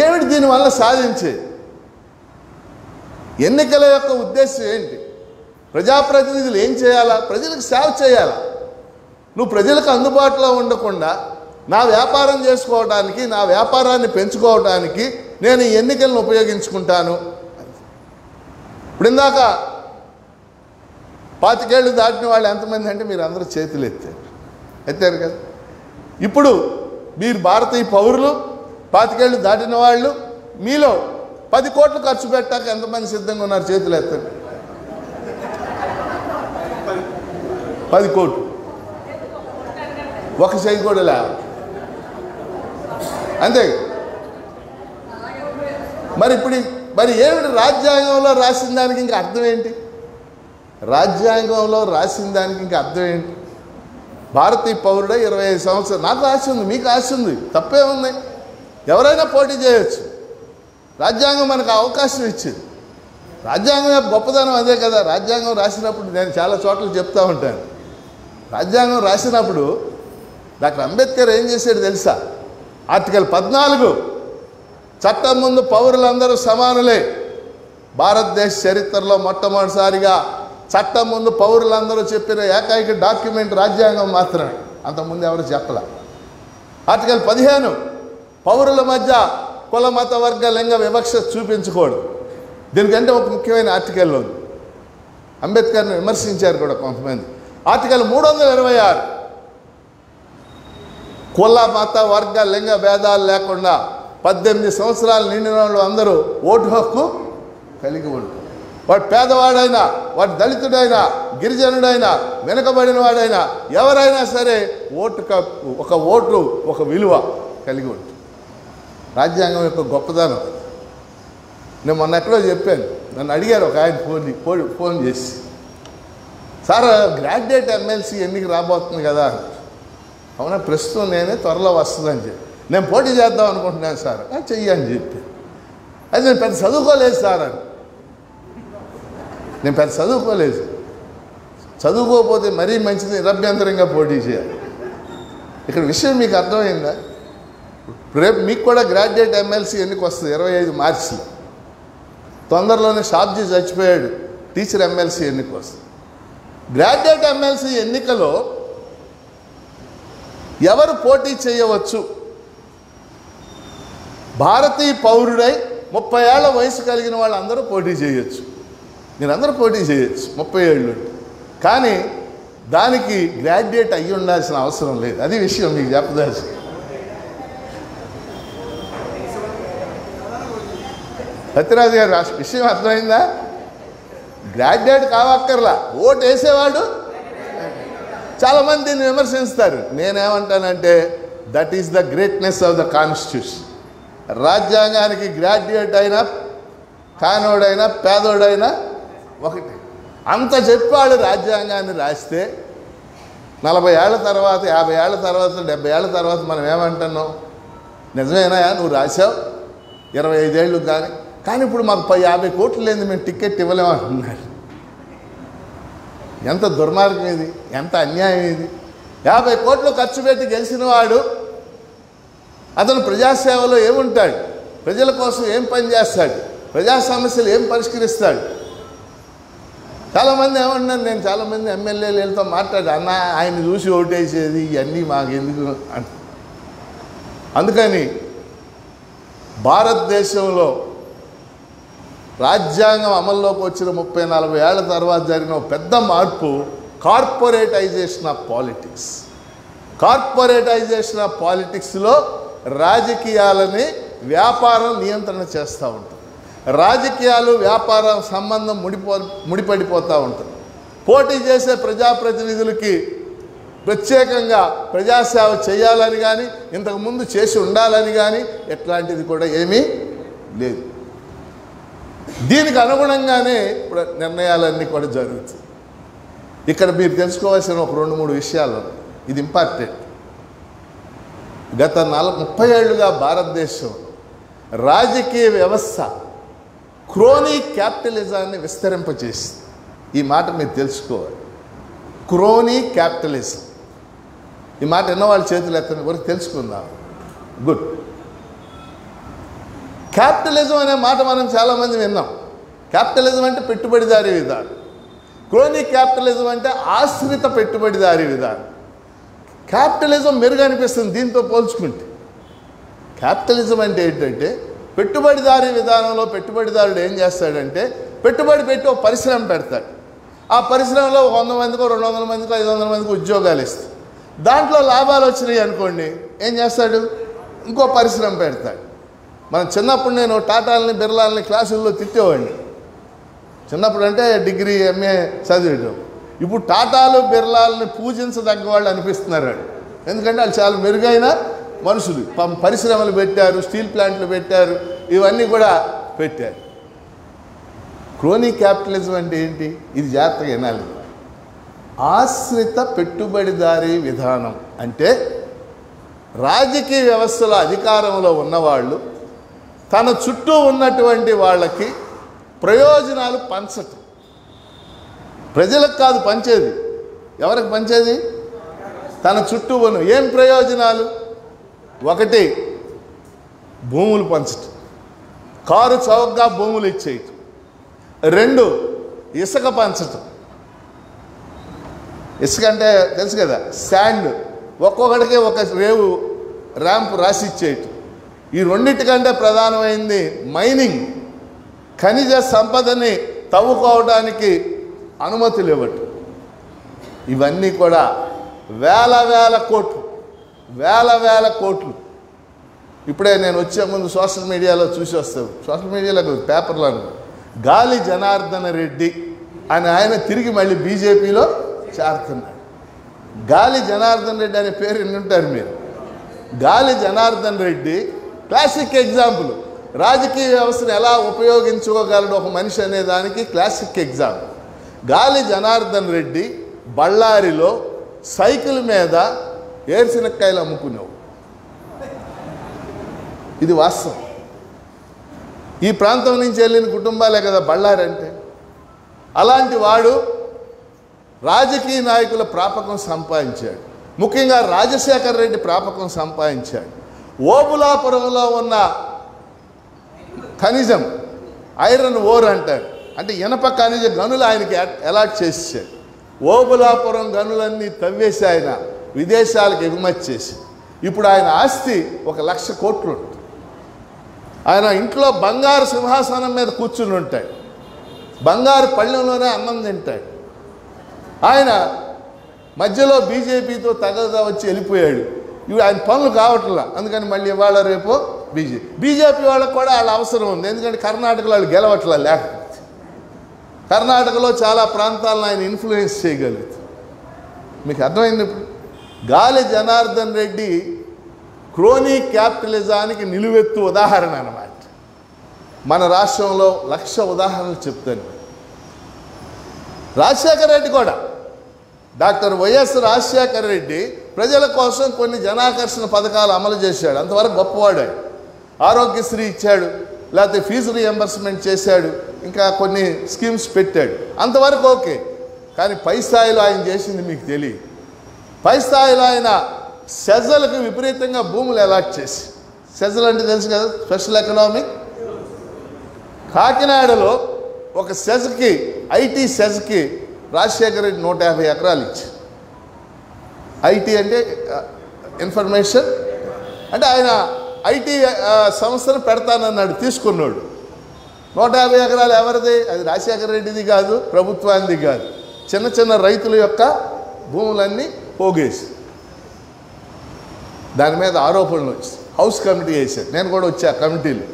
[SPEAKER 1] ఏమిటి దీనివల్ల సాధించే ఎన్నికల యొక్క ఉద్దేశం ఏంటి? ప్రజాప్రతినిధులు ఏం చేయాలా? ప్రజలకు సేవ చేయాలా? నువ్వు ప్రజలకు అందుబాటులో ఉండకుండా నా వ్యాపారం చేసుకోవడానికి, నా వ్యాపారాన్ని పెంచుకోవడానికి నేను ఈ ఎన్నికలను ఉపయోగించుకుంటాను. ఇప్పుడు ఇందాక 25 ఏళ్ళు దాటిన వాళ్ళు ఎంతమంది అంటే మీరు అందరూ చేతులు ఎత్తారు కదా. ఇప్పుడు మీరు భారతీయ పౌరులు 25 ఏళ్ళు దాటిన వాళ్ళు, మీలో 10 కోట్లు ఖర్చు పెట్టాక ఎంతమంది సిద్ధంగా ఉన్నారు? చేతులు ఎత్తారు. 10 కోట్లు ఒక చేయి కూడా లే, అంతే. మరి ఏమిటి రాజ్యాంగంలో రాసిన దానికి ఇంకా అర్థం ఏంటి? రాజ్యాంగంలో రాసిన దానికి ఇంకా అర్థం ఏంటి? భారతీయ పౌరుడే 25 సంవత్సరాలు. నాకు రాసి ఉంది, మీకు రాసి ఉంది, తప్పే ఉంది. ఎవరైనా పోటీ చేయొచ్చు. రాజ్యాంగం మనకు అవకాశం ఇచ్చింది. రాజ్యాంగం గొప్పదనం అదే కదా. రాజ్యాంగం రాసినప్పుడు నేను చాలా చోట్ల చెప్తూ ఉంటాను. రాజ్యాంగం రాసినప్పుడు డాక్టర్ అంబేద్కర్ ఏం చేశాడు తెలుసా? ఆర్టికల్ 14 చట్టం ముందు పౌరులందరూ సమానులే. భారతదేశ చరిత్రలో మొట్టమొదటిసారిగా చట్టం ముందు పౌరులందరూ చెప్పిన ఏకైక డాక్యుమెంట్ రాజ్యాంగం మాత్రమే. అంతకుముందు ఎవరు చెప్పలే. ఆర్టికల్ 15 పౌరుల మధ్య కుల మత వర్గ లింగ వివక్ష చూపించకూడదు. దీనికంటే ఒక ముఖ్యమైన ఆర్టికల్ ఉంది. అంబేద్కర్ని విమర్శించారు కూడా కొంతమంది. ఆర్టికల్ 326 కుల మత వర్గ లింగ భేదాలు లేకుండా 18 సంవత్సరాలు నిండిన వాళ్ళు అందరూ ఓటు హక్కు కలిగి ఉంటారు. వాడు పేదవాడైనా, వాడు దళితుడైనా, గిరిజనుడైనా, వెనుకబడిన వాడైనా, ఎవరైనా సరే ఒక ఓటు ఒక విలువ కలిగి ఉంటుంది. రాజ్యాంగం యొక్క గొప్పదనం. నేను మొన్న ఎక్కడో చెప్పాను, నన్ను అడిగారు ఒక ఆయన ఫోన్ చేసి, సార్ గ్రాడ్యుయేట్ ఎమ్మెల్సీ ఎన్నిక రాబోతుంది కదా. అవునా, ప్రస్తుతం నేనే త్వరలో వస్తుందని చెప్పి, నేను పోటీ చేద్దాం అనుకుంటున్నాను సార్. చెయ్యని చెప్పి, అది నేను పెద్ద చదువుకోలేదు సార్ అని. నేను పెద్ద చదువుకోలేదు, చదువుకోకపోతే మరీ మంచిది, నిరభ్యంతరంగా పోటీ చేయాలి. ఇక్కడ విషయం మీకు అర్థమైందా? రేపు మీకు కూడా గ్రాడ్యుయేట్ ఎమ్మెల్సీ ఎన్నిక వస్తుంది 25 మార్చిలో. తొందరలోనే షాబ్జీ చచ్చిపోయాడు, టీచర్ ఎమ్మెల్సీ ఎన్నిక వస్తుంది. గ్రాడ్యుయేట్ ఎమ్మెల్సీ ఎన్నికలో ఎవరు పోటీ చేయవచ్చు? భారతీయ పౌరుడై 30 ఏళ్ల వయసు కలిగిన వాళ్ళందరూ పోటీ చేయొచ్చు. మీరందరూ పోటీ చేయొచ్చు 30 ఏళ్ళు. కానీ దానికి గ్రాడ్యుయేట్ అయ్యి ఉండాల్సిన అవసరం లేదు. అది విషయం మీకు చెప్పదాల్సి. సత్యరాజు గారు విషయం అర్థమైందా? గ్రాడ్యుయేట్ కావక్కర్లా, ఓటు వేసేవాడు. చాలామంది దీన్ని విమర్శిస్తారు. నేనేమంటానంటే that is the greatness of the constitution. రాజ్యాంగానికి గ్రాడ్యుయేట్ అయినా, కానోడైనా, పేదోడైనా ఒకటి. అంత చెప్పాడు రాజ్యాంగాన్ని రాస్తే 40 ఏళ్ల తర్వాత, 50 ఏళ్ల తర్వాత, 70 ఏళ్ల తర్వాత మనం ఏమంటున్నాం? నిజమేనా నువ్వు రాశావు 25 ఏళ్ళు కానీ ఇప్పుడు మాకు 50 కోట్లు లేదు, మేము టికెట్ ఇవ్వలేమంటున్నారు. ఎంత దుర్మార్గం ఇది, ఎంత అన్యాయం ఇది. 50 కోట్లు ఖర్చు పెట్టి గెలిచిన వాడు అతను ప్రజాసేవలో ఏముంటాడు? ప్రజల కోసం ఏం పని చేస్తాడు? ప్రజా సమస్యలు ఏం పరిష్కరిస్తాడు? చాలామంది ఏమన్నారు, నేను చాలామంది ఎమ్మెల్యేలతో మాట్లాడి, అన్న ఆయన చూసి ఓటేసేది ఇవన్నీ మాకు ఎందుకు అంట. అందుకని భారతదేశంలో రాజ్యాంగం అమల్లోకి వచ్చిన 30-40 ఏళ్ల తర్వాత జరిగిన పెద్ద మార్పు corporatisation of politics. Corporatisation of పాలిటిక్స్లో రాజకీయాలని వ్యాపారం నియంత్రణ చేస్తూ ఉంటుంది. రాజకీయాలు వ్యాపారం సంబంధం ముడిపడిపోతూ ఉంటుంది. పోటీ చేసే ప్రజాప్రతినిధులకి ప్రత్యేకంగా ప్రజాసేవ చేయాలని కానీ, ఇంతకుముందు చేసి ఉండాలని కానీ ఎట్లాంటిది కూడా ఏమీ లేదు. దీనికి అనుగుణంగానే ఇప్పుడు నిర్ణయాలన్నీ కూడా జరుగుతాయి. ఇక్కడ మీరు తెలుసుకోవాల్సిన ఒక 2-3 విషయాలు, ఇది ఇంపార్టెంట్. గత 30 ఏళ్లుగా భారతదేశం రాజకీయ వ్యవస్థ క్రోనీ క్యాపిటలిజాన్ని విస్తరింపచేసింది. ఈ మాట మీరు తెలుసుకోవాలి. క్రోనీ క్యాపిటలిజం, ఈ మాట ఎన్నో వాళ్ళ చేతులు ఎత్తని వరకు తెలుసుకుందాం. గుడ్. క్యాపిటలిజం అనే మాట మనం చాలామంది విన్నాం. క్యాపిటలిజం అంటే పెట్టుబడిదారీ విధానం. క్రోనీ క్యాపిటలిజం అంటే ఆశ్రిత పెట్టుబడిదారీ విధానం. క్యాపిటలిజం మెరుగు అనిపిస్తుంది దీంతో పోల్చుకుంటే. క్యాపిటలిజం అంటే ఏంటంటే పెట్టుబడిదారీ విధానంలో పెట్టుబడిదారుడు ఏం చేస్తాడంటే పెట్టుబడి పెట్టి ఒక పరిశ్రమ పెడతాడు. ఆ పరిశ్రమలో 100 మందికో 200 మందికో 500 మందికి ఉద్యోగాలు ఇస్తాడు. దాంట్లో లాభాలు వచ్చినాయి అనుకోండి, ఏం చేస్తాడు? ఇంకో పరిశ్రమ పెడతాడు. మనం చిన్నప్పుడు నేను టాటాలని బిర్లాలని క్లాసుల్లో తిట్టేవాడిని. చిన్నప్పుడు అంటే డిగ్రీ ఎంఏ చదివేటం. ఇప్పుడు టాటాలు బిర్లాలని పూజించదగ్గ వాళ్ళు అనిపిస్తున్నారు. ఎందుకంటే వాళ్ళు చాలా మెరుగైన మనుషులు. పరిశ్రమలు పెట్టారు, స్టీల్ ప్లాంట్లు పెట్టారు, ఇవన్నీ కూడా పెట్టారు. క్రోనీ క్యాపిటలిజం అంటే ఏంటి? ఇది జాగ్రత్తగా వినాలి. ఆశ్రిత పెట్టుబడిదారీ విధానం అంటే రాజకీయ వ్యవస్థలో అధికారంలో ఉన్నవాళ్ళు తన చుట్టూ ఉన్నటువంటి వాళ్ళకి ప్రయోజనాలు పంచటం. ప్రజలకు కాదు పంచేది. ఎవరికి పంచేది? తన చుట్టూ ఉన్న ఏం ప్రయోజనాలు? 1 భూములు పంచటం, కారు చౌకగా భూములు ఇచ్చేయటం. 2 ఇసుక పంచటం. ఇసుక అంటే తెలుసు కదా, శాండ్. ఒక్కొక్కడికి ఒక రేవు ర్యాంప్ రాసి ఇచ్చేయటం. ఈ రెండింటికంటే ప్రధానమైంది మైనింగ్, ఖనిజ సంపదని తవ్వుకోవడానికి అనుమతులు ఇవ్వటం. ఇవన్నీ కూడా వేల కోట్లు. ఇప్పుడే నేను వచ్చే ముందు సోషల్ మీడియాలో చూసి వస్తాను. సోషల్ మీడియాలో పేపర్లో గాలి జనార్దన రెడ్డి అని ఆయన తిరిగి మళ్ళీ బీజేపీలో చేరుతున్నాడు. గాలి జనార్దన్ రెడ్డి అనే పేరు వింటుంటారు మీరు. గాలి జనార్దన్ రెడ్డి క్లాసిక్ ఎగ్జాంపుల్. రాజకీయ వ్యవస్థను ఎలా ఉపయోగించుకోగలడు ఒక మనిషి అనే దానికి క్లాసిక్ ఎగ్జాంపుల్. గాలి జనార్దన్ రెడ్డి బళ్ళారిలో సైకిల్ మీద ఏరుశనక్కాయలు అమ్ముకునేవు. ఇది వాస్తవం. ఈ ప్రాంతం నుంచి వెళ్ళిన కుటుంబాలే కదా బళ్ళారి అంటే. అలాంటి వాడు రాజకీయ నాయకుల ప్రాపకం సంపాదించాడు. ముఖ్యంగా రాజశేఖర్ రెడ్డి ప్రాపకం సంపాదించాడు. ఓబులాపురంలో ఉన్న ఖనిజం ఐరన్ ఓర్ అంటారు, అంటే ఇనప ఖనిజ గనులు ఆయనకి అలాట్ చేసేసాడు. ఓబులాపురం గనులన్నీ తవ్వేసి ఆయన విదేశాలకు ఎగుమతి చేసి ఇప్పుడు ఆయన ఆస్తి 1,00,000 కోట్లు ఉంటుంది. ఆయన ఇంట్లో బంగారు సింహాసనం మీద కూర్చుని ఉంటాడు, బంగారు పళ్ళెంలోనే అన్నం తింటాడు. ఆయన మధ్యలో బీజేపీతో తగదా వచ్చి వెళ్ళిపోయాడు. ఇవి ఆయన పనులు కావట్లా. అందుకని మళ్ళీ ఇవాళ రేపు బీజేపీ వాళ్ళకు కూడా వాళ్ళ అవసరం ఉంది. ఎందుకంటే కర్ణాటకలో వాళ్ళు గెలవట్లా, లేకపోతే కర్ణాటకలో చాలా ప్రాంతాలను ఆయన ఇన్ఫ్లుయెన్స్ చేయగలుగుతారు. మీకు అర్థమైంది. ఇప్పుడు గాలి జనార్దన్ రెడ్డి క్రోనీ క్యాపిటలిజానికి నిలువెత్తు ఉదాహరణ అన్నమాట. మన రాష్ట్రంలో 1,00,000 ఉదాహరణలు చెప్తాను. రాజశేఖర రెడ్డి కూడా, డాక్టర్ వైఎస్ రాజశేఖర రెడ్డి ప్రజల కోసం కొన్ని జనాకర్షణ పథకాలు అమలు చేశాడు. అంతవరకు గొప్పవాడు. ఆరోగ్యశ్రీ ఇచ్చాడు, లేకపోతే ఫీజు రియంబర్స్మెంట్ చేశాడు, ఇంకా కొన్ని స్కీమ్స్ పెట్టాడు. అంతవరకు ఓకే. కానీ పై స్థాయిలో ఆయన చేసింది మీకు తెలియదు. పై స్థాయిలో ఆయన సెజలకు విపరీతంగా భూములు అలాట్ చేసి, సెజల్ అంటే తెలుసు కదా, స్పెషల్ ఎకనామిక్. కాకినాడలో ఒక సెజ్కి, ఐటీ సెజ్కి రాజశేఖర రెడ్డి 150 ఎకరాలు ఇచ్చి, ఐటీ అంటే ఇన్ఫర్మేషన్, అంటే ఆయన ఐటీ సంస్థను పెడతానన్నాడు, తీసుకున్నాడు. 150 ఎకరాలు ఎవరిది? అది రాజశేఖర రెడ్డిది కాదు, ప్రభుత్వానికి కాదు, చిన్న చిన్న రైతుల యొక్క భూములన్నీ పోగేసి దాని మీద ఆరోపణలు వచ్చి హౌస్ కమిటీ వేసాడు. నేను కూడా వచ్చా కమిటీలు.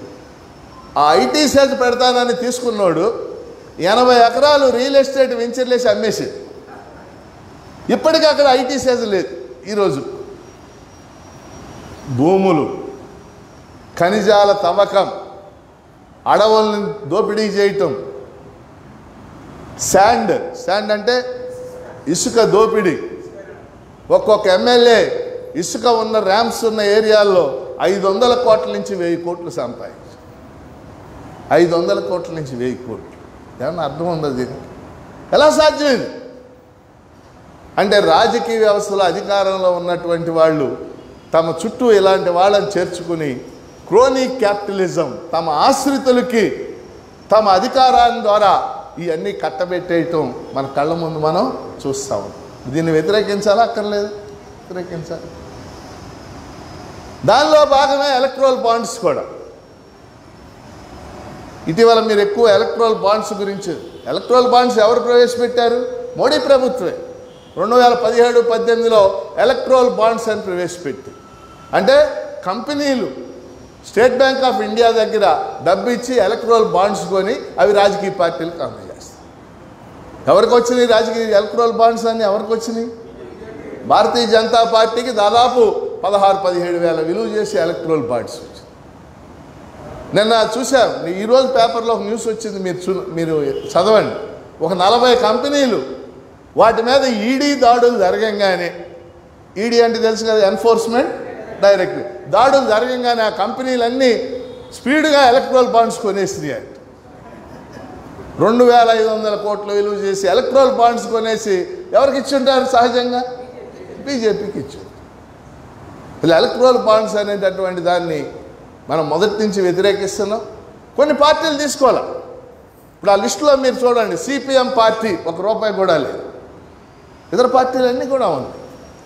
[SPEAKER 1] ఆ ఐటీ సెజ్ పెడతానని తీసుకున్నాడు 80 ఎకరాలు రియల్ ఎస్టేట్ వెంచర్లేసి అమ్మేసాడు. ఇప్పటికీ అక్కడ ఐటీ సెజ్ లేదు. ఈరోజు భూములు, ఖనిజాల తవ్వకం, అడవులను దోపిడీ చేయటం, శాండ్ అంటే ఇసుక దోపిడీ. ఒక్కొక్క ఎమ్మెల్యే ఇసుక ఉన్న ర్యాంప్స్ ఉన్న ఏరియాల్లో 500 కోట్ల నుంచి 1000 కోట్లు సంపాదించి, 500 కోట్ల నుంచి 1000 కోట్లు. ఏమన్నా అర్థం ఉందా దీనికి? ఎలా సాధ్యమైంది అంటే రాజకీయ వ్యవస్థలో అధికారంలో ఉన్నటువంటి వాళ్ళు తమ చుట్టూ ఇలాంటి వాళ్ళని చేర్చుకుని క్రోనీ క్యాపిటలిజం, తమ ఆశ్రితులకి తమ అధికారాన్ని ద్వారా ఇవన్నీ కట్టబెట్టేయటం మన కళ్ళ ముందు మనం చూస్తాం. దీన్ని వ్యతిరేకించాలా? అక్కర్లేదు, వ్యతిరేకించాలి. దానిలో భాగమే ఎలక్ట్రల్ బాండ్స్ కూడా. ఇటీవల మీరు ఎక్కువ ఎలక్ట్రల్ బాండ్స్ గురించి, ఎలక్ట్రల్ బాండ్స్ ఎవరు ప్రవేశపెట్టారు? మోడీ ప్రభుత్వమే. 2017-18లో ఎలక్ట్రల్ బాండ్స్ అని ప్రవేశపెట్టి, అంటే కంపెనీలు స్టేట్ బ్యాంక్ ఆఫ్ ఇండియా దగ్గర డబ్బు ఇచ్చి ఎలక్ట్రల్ బాండ్స్ కొని అవి రాజకీయ పార్టీలకు అందజేస్తాయి. ఎవరికి వచ్చినాయి రాజకీయ ఎలక్ట్రల్ బాండ్స్ అన్నీ? ఎవరికి వచ్చినాయి? భారతీయ జనతా పార్టీకి దాదాపు 16-17 వేల విలువ చేసే ఎలక్ట్రల్ బాండ్స్ వచ్చింది. నిన్న చూసాం, ఈరోజు పేపర్లో ఒక న్యూస్ వచ్చింది, మీరు చదవండి. ఒక 40 కంపెనీలు, వాటి మీద ఈడీ దాడులు జరగంగానే, ఈడీ అంటే తెలుసు కదా, ఎన్ఫోర్స్మెంట్ డైరెక్టరేట్, దాడులు జరగంగానే ఆ కంపెనీలన్నీ స్పీడ్గా ఎలక్ట్రల్ బాండ్స్ కొనేసినాయి. 2500 కోట్ల విలువ చేసి ఎలక్ట్రల్ బాండ్స్ కొనేసి ఎవరికి ఇచ్చుంటారు? సహజంగా బీజేపీకి ఇచ్చారు. ఇలా ఎలక్ట్రల్ బాండ్స్ అనేటటువంటి దాన్ని మనం మొదటి నుంచి వ్యతిరేకిస్తున్నాం. కొన్ని పార్టీలు తీసుకోవాలి. ఇప్పుడు ఆ లిస్టులో మీరు చూడండి, సిపిఎం పార్టీ ₹1 కూడా లేదు. ఇతర పార్టీలన్నీ కూడా ఉన్నాయి.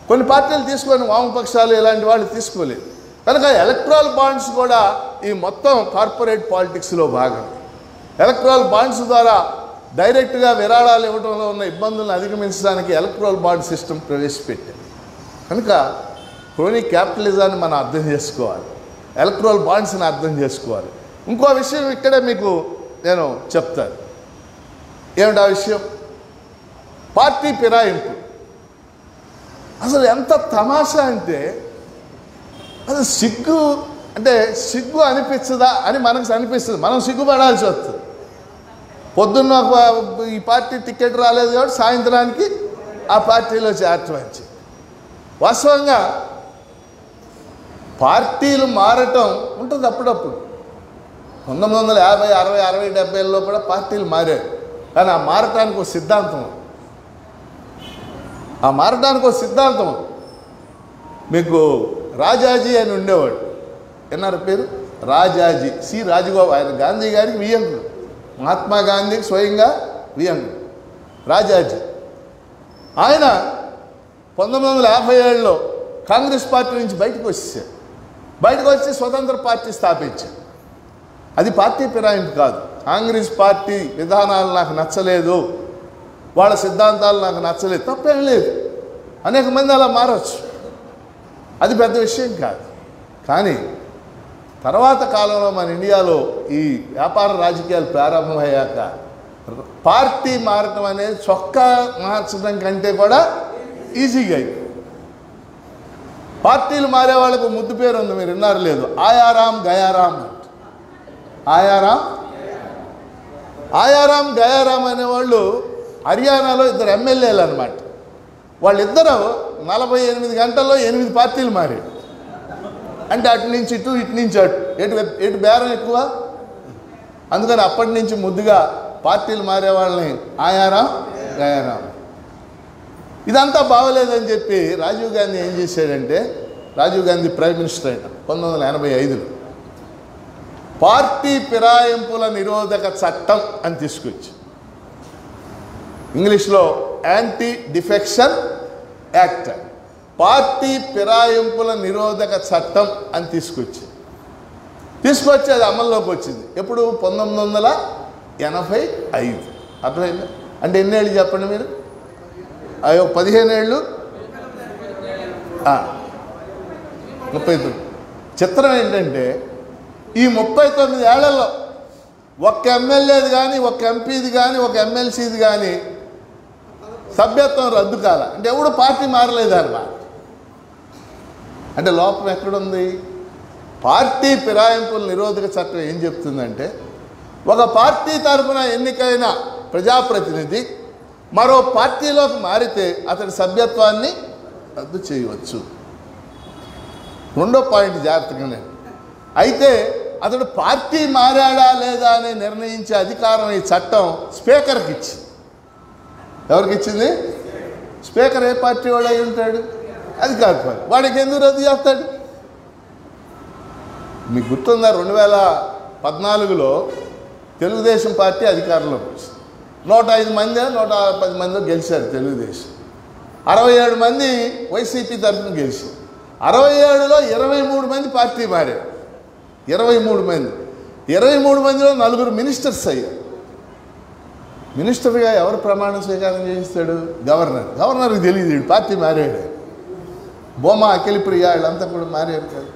[SPEAKER 1] కొన్ని పార్టీలు తీసుకొని, వామపక్షాలు ఇలాంటి వాళ్ళు తీసుకోలేదు. కనుక ఎలక్ట్రల్ బాండ్స్ కూడా ఈ మొత్తం కార్పొరేట్ పాలిటిక్స్లో భాగం. ఎలక్ట్రల్ బాండ్స్ ద్వారా డైరెక్ట్గా విరాళాలు ఇవ్వడంలో ఉన్న ఇబ్బందులను అధిగమించడానికి ఎలక్ట్రల్ బాండ్ సిస్టమ్ ప్రవేశపెట్టారు. కనుక క్రోనీ క్యాపిటలిజాన్ని మనం అర్థం చేసుకోవాలి, ఎలక్ట్రల్ బాండ్స్ని అర్థం చేసుకోవాలి. ఇంకో విషయం ఇక్కడే మీకు నేను చెప్తాను. ఏమిటి ఆ విషయం? పార్టీ ఫిరాయింపు. అసలు ఎంత తమాషా అంటే, అసలు సిగ్గు అనిపించదా అని మనకు అనిపిస్తుంది. మనం సిగ్గుపడాల్సి వస్తుంది. పొద్దున్న ఈ పార్టీ టికెట్ రాలేదు కాబట్టి సాయంత్రానికి ఆ పార్టీలో చేర్చవచ్చు. వాస్తవంగా పార్టీలు మారటం ఉంటుంది అప్పుడప్పుడు. 1950, 60, 60, 70లో కూడా పార్టీలు మారారు. కానీ ఆ మారటానికి ఒక సిద్ధాంతం, మీకు రాజాజీ అని ఉండేవాడు. ఎన్నారు పేరు? రాజాజీ, సి రాజగోపాల్. ఆయన గాంధీ గారికి వియంకుడు, మహాత్మా గాంధీకి స్వయంగా వియంకుడు రాజాజీ. ఆయన 1957లో కాంగ్రెస్ పార్టీ నుంచి బయటకు వచ్చి స్వతంత్ర పార్టీ స్థాపించారు. అది పార్టీ ఫిరాయింపు కాదు. కాంగ్రెస్ పార్టీ విధానాలు నాకు నచ్చలేదు, వాళ్ళ సిద్ధాంతాలు నాకు నచ్చలేదు, తప్పేం లేదు. అనేక మంది అలా మారచ్చు, అది పెద్ద విషయం కాదు. కానీ తర్వాత కాలంలో మన ఇండియాలో ఈ వ్యాపార రాజకీయాలు ప్రారంభమయ్యాక పార్టీ మారటం అనేది చొక్కా మార్చడం కంటే కూడా ఈజీగా అయిపోయింది. పార్టీలు మారే వాళ్ళకు ముద్దు పేరు ఉంది, మీరు విన్నారు లేదు, ఆయారాం గయారాం అంట. ఆయారాం గయారాం అనేవాళ్ళు హర్యానాలో ఇద్దరు ఎమ్మెల్యేలు అనమాట. వాళ్ళిద్దరూ 48 గంటల్లో 8 పార్టీలు మారారు. అంటే అటు నుంచి ఇటు, ఇటు నుంచి అటు, ఎటు బేరం ఎక్కువ. అందుకని అప్పటి నుంచి ముద్దుగా పార్టీలు మారే వాళ్ళని ఆయారాం గయారాం. ఇదంతా బాగోలేదని చెప్పి రాజీవ్ గాంధీ ఏం చేశాడంటే, రాజీవ్ గాంధీ ప్రైమ్ మినిస్టర్ అయిన 1985లో పార్టీ ఫిరాయింపుల నిరోధక చట్టం అని తీసుకొచ్చి, ఇంగ్లీష్లో యాంటీ డిఫెక్షన్ యాక్ట్, పార్టీ ఫిరాయింపుల నిరోధక చట్టం అని తీసుకొచ్చి అది అమల్లోకి వచ్చింది. ఎప్పుడు? 1985. అర్థమైంది? అంటే ఎన్నేళ్ళు చెప్పండి మీరు? అయ్యో 15 ఏళ్ళు, 39. చిత్రం ఏంటంటే ఈ 39 ఏళ్లలో ఒక్క ఎమ్మెల్యేది కానీ, ఒక్క ఎంపీది కానీ, ఒక ఎమ్మెల్సీది కానీ సభ్యత్వం రద్దు కాల. అంటే ఎవడు పార్టీ మారలేదన్నమాట. అంటే లోపం ఎక్కడుంది? పార్టీ ఫిరాయింపుల నిరోధక చట్టం ఏం చెప్తుందంటే, ఒక పార్టీ తరఫున ఎన్నికైన ప్రజాప్రతినిధి మరో పార్టీలోకి మారితే అతడి సభ్యత్వాన్ని రద్దు చేయవచ్చు. రెండో పాయింట్ జాగ్రత్తగానే. అయితే అతడు పార్టీ మారాడా లేదా అని నిర్ణయించే అధికారం ఈ చట్టం స్పీకర్కి ఇచ్చింది. ఎవరికి ఇచ్చింది? స్పీకర్ ఏ పార్టీ వాడు అయి ఉంటాడు? అధికార పార్టీ. వాడికి ఎందుకు రద్దు చేస్తాడు? మీకు గుర్తుందా, 2014లో తెలుగుదేశం పార్టీ అధికారంలోకి వచ్చింది. 105 మంది 110 మంది గెలిచారు తెలుగుదేశం. 67 మంది వైసీపీ తరఫున గెలిచారు. 67లో 23 మంది పార్టీ మారారు. 23 మంది. 23 మందిలో 4 మినిస్టర్స్ అయ్యారు. మినిస్టర్గా ఎవరు ప్రమాణ స్వీకారం చేయిస్తాడు? గవర్నర్కి తెలియదు పార్టీ మారాడు. బొమ్మ అఖిలప్రియ వీళ్ళంతా కూడా మారారు కదా.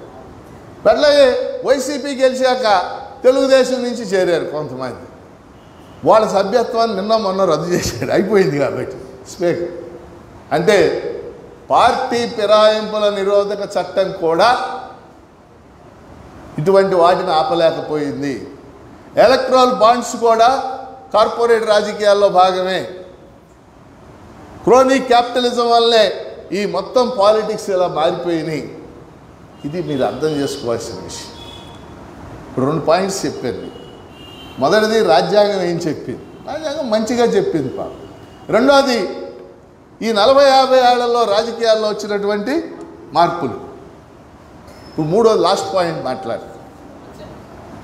[SPEAKER 1] అట్లాగే వైసీపీ గెలిచాక తెలుగుదేశం నుంచి చేరారు కొంతమంది. వాళ్ళ సభ్యత్వాన్ని నిన్న మొన్న రద్దు చేశాడు. అయిపోయింది కాబట్టి స్పీకర్. అంటే పార్టీ ఫిరాయింపుల నిరోధక చట్టం కూడా ఇటువంటి వాటిని ఆపలేకపోయింది. ఎలక్ట్రల్ బాండ్స్ కూడా కార్పొరేట్ రాజకీయాల్లో భాగమే. క్రోనీ క్యాపిటలిజం వల్లే ఈ మొత్తం పాలిటిక్స్ ఇలా మారిపోయినాయి. ఇది మీరు అర్థం చేసుకోవాల్సిన విషయం. ఇప్పుడు 2 పాయింట్స్ చెప్పాను. మొదటిది రాజ్యాంగం ఏం చెప్పింది. రాజ్యాంగం మంచిగా చెప్పింది పాపం. రెండోది ఈ 40-50 ఏళ్లలో రాజకీయాల్లో వచ్చినటువంటి మార్పులు. ఇప్పుడు మూడోది లాస్ట్ పాయింట్ మాట్లాడు.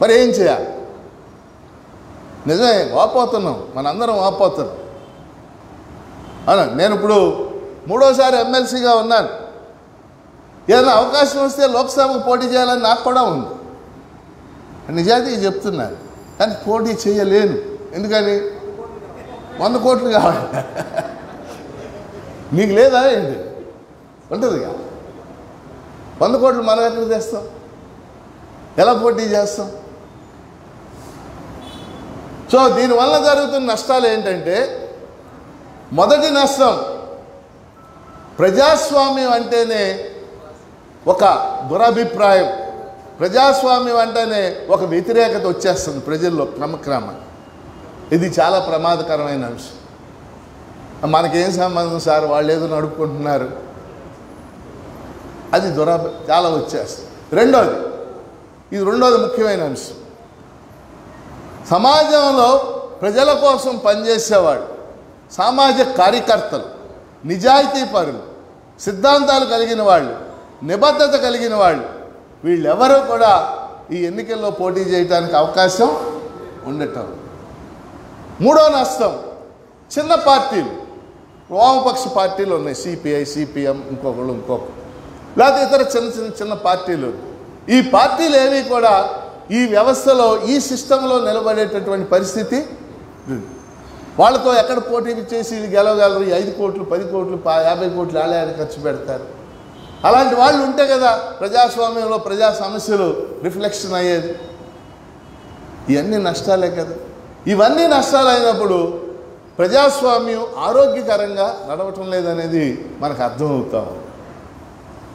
[SPEAKER 1] మరి ఏం చేయాలి? నిజమే వాపోతున్నాం, మనందరం వాపోతున్నాం. అవునా? నేను ఇప్పుడు 3వసారి ఎమ్మెల్సీగా ఉన్నాను. ఏదైనా అవకాశం వస్తే లోక్సభకు పోటీ చేయాలని నాకు కూడా ఉంది. నిజానికి చెప్తున్నాను. కానీ పోటీ చేయలేను. ఎందుకని? 100 కోట్లు కావాలి. మీకు లేదా ఏంటి? ఉంటుంది కదా. 100 కోట్లు మనం ఎక్కడ తెస్తాం? ఎలా పోటీ చేస్తాం? సో దీనివల్ల జరుగుతున్న నష్టాలు ఏంటంటే, మొదటి నష్టం ప్రజాస్వామ్యం అంటేనే ఒక దురభిప్రాయం, ప్రజాస్వామ్యం అంటేనే ఒక వ్యతిరేకత వచ్చేస్తుంది ప్రజల్లో క్రమక్రమంగా. ఇది చాలా ప్రమాదకరమైన అంశం. మనకేం సంబంధం సార్, వాళ్ళు ఏదో నడుపుకుంటున్నారు, అది చాలా వచ్చేస్తుంది. ఇది రెండోది ముఖ్యమైన అంశం. సమాజంలో ప్రజల కోసం పనిచేసేవాడు, సామాజిక కార్యకర్తలు, నిజాయితీ పరులు, సిద్ధాంతాలు కలిగిన వాళ్ళు, నిబద్ధత కలిగిన వాళ్ళు, వీళ్ళెవరూ కూడా ఈ ఎన్నికల్లో పోటీ చేయడానికి అవకాశం ఉండటం. మూడో నష్టం చిన్న పార్టీలు, వామపక్ష పార్టీలు ఉన్నాయి, సిపిఐ, సిపిఎం, ఇంకొకళ్ళు, లేకపోతే ఇతర చిన్న పార్టీలు. ఈ పార్టీలు ఏవి కూడా ఈ వ్యవస్థలో, ఈ సిస్టంలో నిలబడేటటువంటి పరిస్థితి. వాళ్ళతో ఎక్కడ పోటీ చేసి గెలవగలరు? 5 కోట్లు, 10 కోట్లు, 50 కోట్లు ఆలయాన్ని ఖర్చు పెడతారు. అలాంటి వాళ్ళు ఉంటే కదా ప్రజాస్వామ్యంలో ప్రజా సమస్యలు రిఫ్లెక్షన్ అయ్యేది? ఇవన్నీ నష్టాలే కదా. ఇవన్నీ నష్టాలు అయినప్పుడు ప్రజాస్వామ్యం ఆరోగ్యకరంగా నడవటం లేదనేది మనకు అర్థమవుతాం.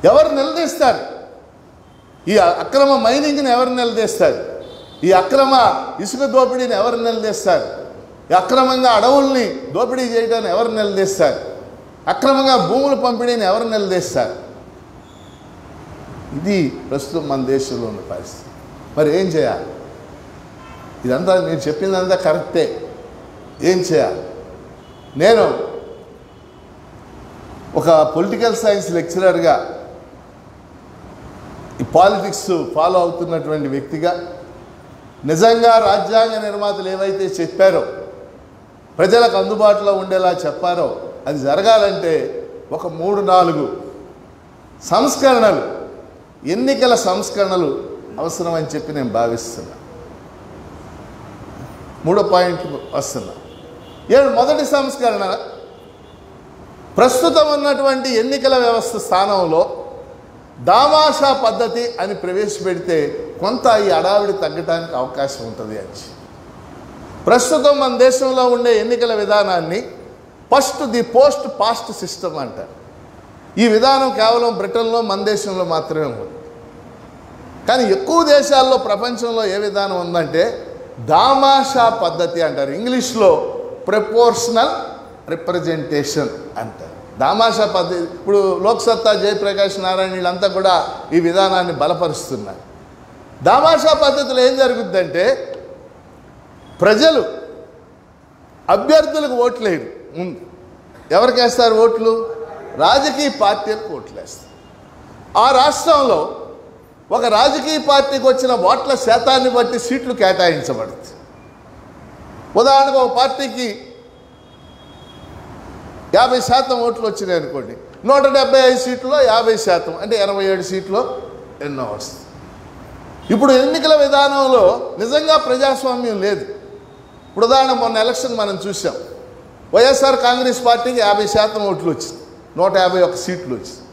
[SPEAKER 1] ఎవరు నిలదీస్తారు? ఈ అక్రమ మైనింగ్ని ఎవరు నిలదీస్తారు? ఈ అక్రమ ఇసుక దోపిడీని ఎవరు నిలదీస్తారు? ఈ అక్రమంగా అడవుల్ని దోపిడీ చేయడాన్ని ఎవరు నిలదీస్తారు? అక్రమంగా భూముల పంపిణీని ఎవరు నిలదీస్తారు? ఇది ప్రస్తుతం మన దేశంలో ఉన్న పరిస్థితి. మరి ఏం చేయాలి? ఇదంతా నేను చెప్పిందంతా కరెక్టే. ఏం చేయాలి? నేను ఒక పొలిటికల్ సైన్స్ లెక్చరర్గా, ఈ పాలిటిక్స్ ఫాలో అవుతున్నటువంటి వ్యక్తిగా, నిజంగా రాజ్యాంగ నిర్మాతలు ఏవైతే చెప్పారో, ప్రజలకు అందుబాటులో ఉండేలా చెప్పారో అది జరగాలంటే ఒక 3-4 సంస్కరణలు, ఎన్నికల సంస్కరణలు అవసరమని చెప్పి నేను భావిస్తున్నా. 3వ పాయింట్ వస్తున్నా. మొదటి సంస్కరణ, ప్రస్తుతం ఉన్నటువంటి ఎన్నికల వ్యవస్థ స్థానంలో దామాషా పద్ధతి అని ప్రవేశపెడితే కొంత ఈ అడావిడి తగ్గడానికి అవకాశం ఉంటుంది అని. ప్రస్తుతం మన దేశంలో ఉండే ఎన్నికల విధానాన్ని ది పోస్ట్ పాస్ట్ సిస్టమ్ అంటారు. ఈ విధానం కేవలం బ్రిటన్లో, మన దేశంలో మాత్రమే ఉంది. కానీ ఎక్కువ దేశాల్లో, ప్రపంచంలో ఏ విధానం ఉందంటే దామాషా పద్ధతి అంటారు. ఇంగ్లీష్లో ప్రపోర్షనల్ రిప్రజెంటేషన్ అంటారు. దామాషా పద్ధతి. ఇప్పుడు లోక్సత్తా, జయప్రకాష్ నారాయణ వీళ్ళంతా కూడా ఈ విధానాన్ని బలపరుస్తున్నారు. దామాషా పద్ధతిలో ఏం జరుగుద్దంటే ప్రజలు అభ్యర్థులకు ఓట్లు వేయరు. ముందు ఎవరికి వేస్తారు ఓట్లు? రాజకీయ పార్టీలకు ఓట్లు వేస్తారు. ఆ రాష్ట్రంలో ఒక రాజకీయ పార్టీకి వచ్చిన ఓట్ల శాతాన్ని బట్టి సీట్లు కేటాయించబడుతుంది. ఉదాహరణకు ఒక పార్టీకి 50% ఓట్లు వచ్చినాయి అనుకోండి, 175 సీట్లలో 50%, అంటే 87 సీట్లు ఎన్నో వస్తుంది. ఇప్పుడు ఎన్నికల విధానంలో నిజంగా ప్రజాస్వామ్యం లేదు. ఇప్పుడు ఉదాహరణ మొన్న ఎలక్షన్ మనం చూసాం. వైఎస్ఆర్ కాంగ్రెస్ పార్టీకి 50% ఓట్లు వచ్చింది, 151 సీట్లు వచ్చింది.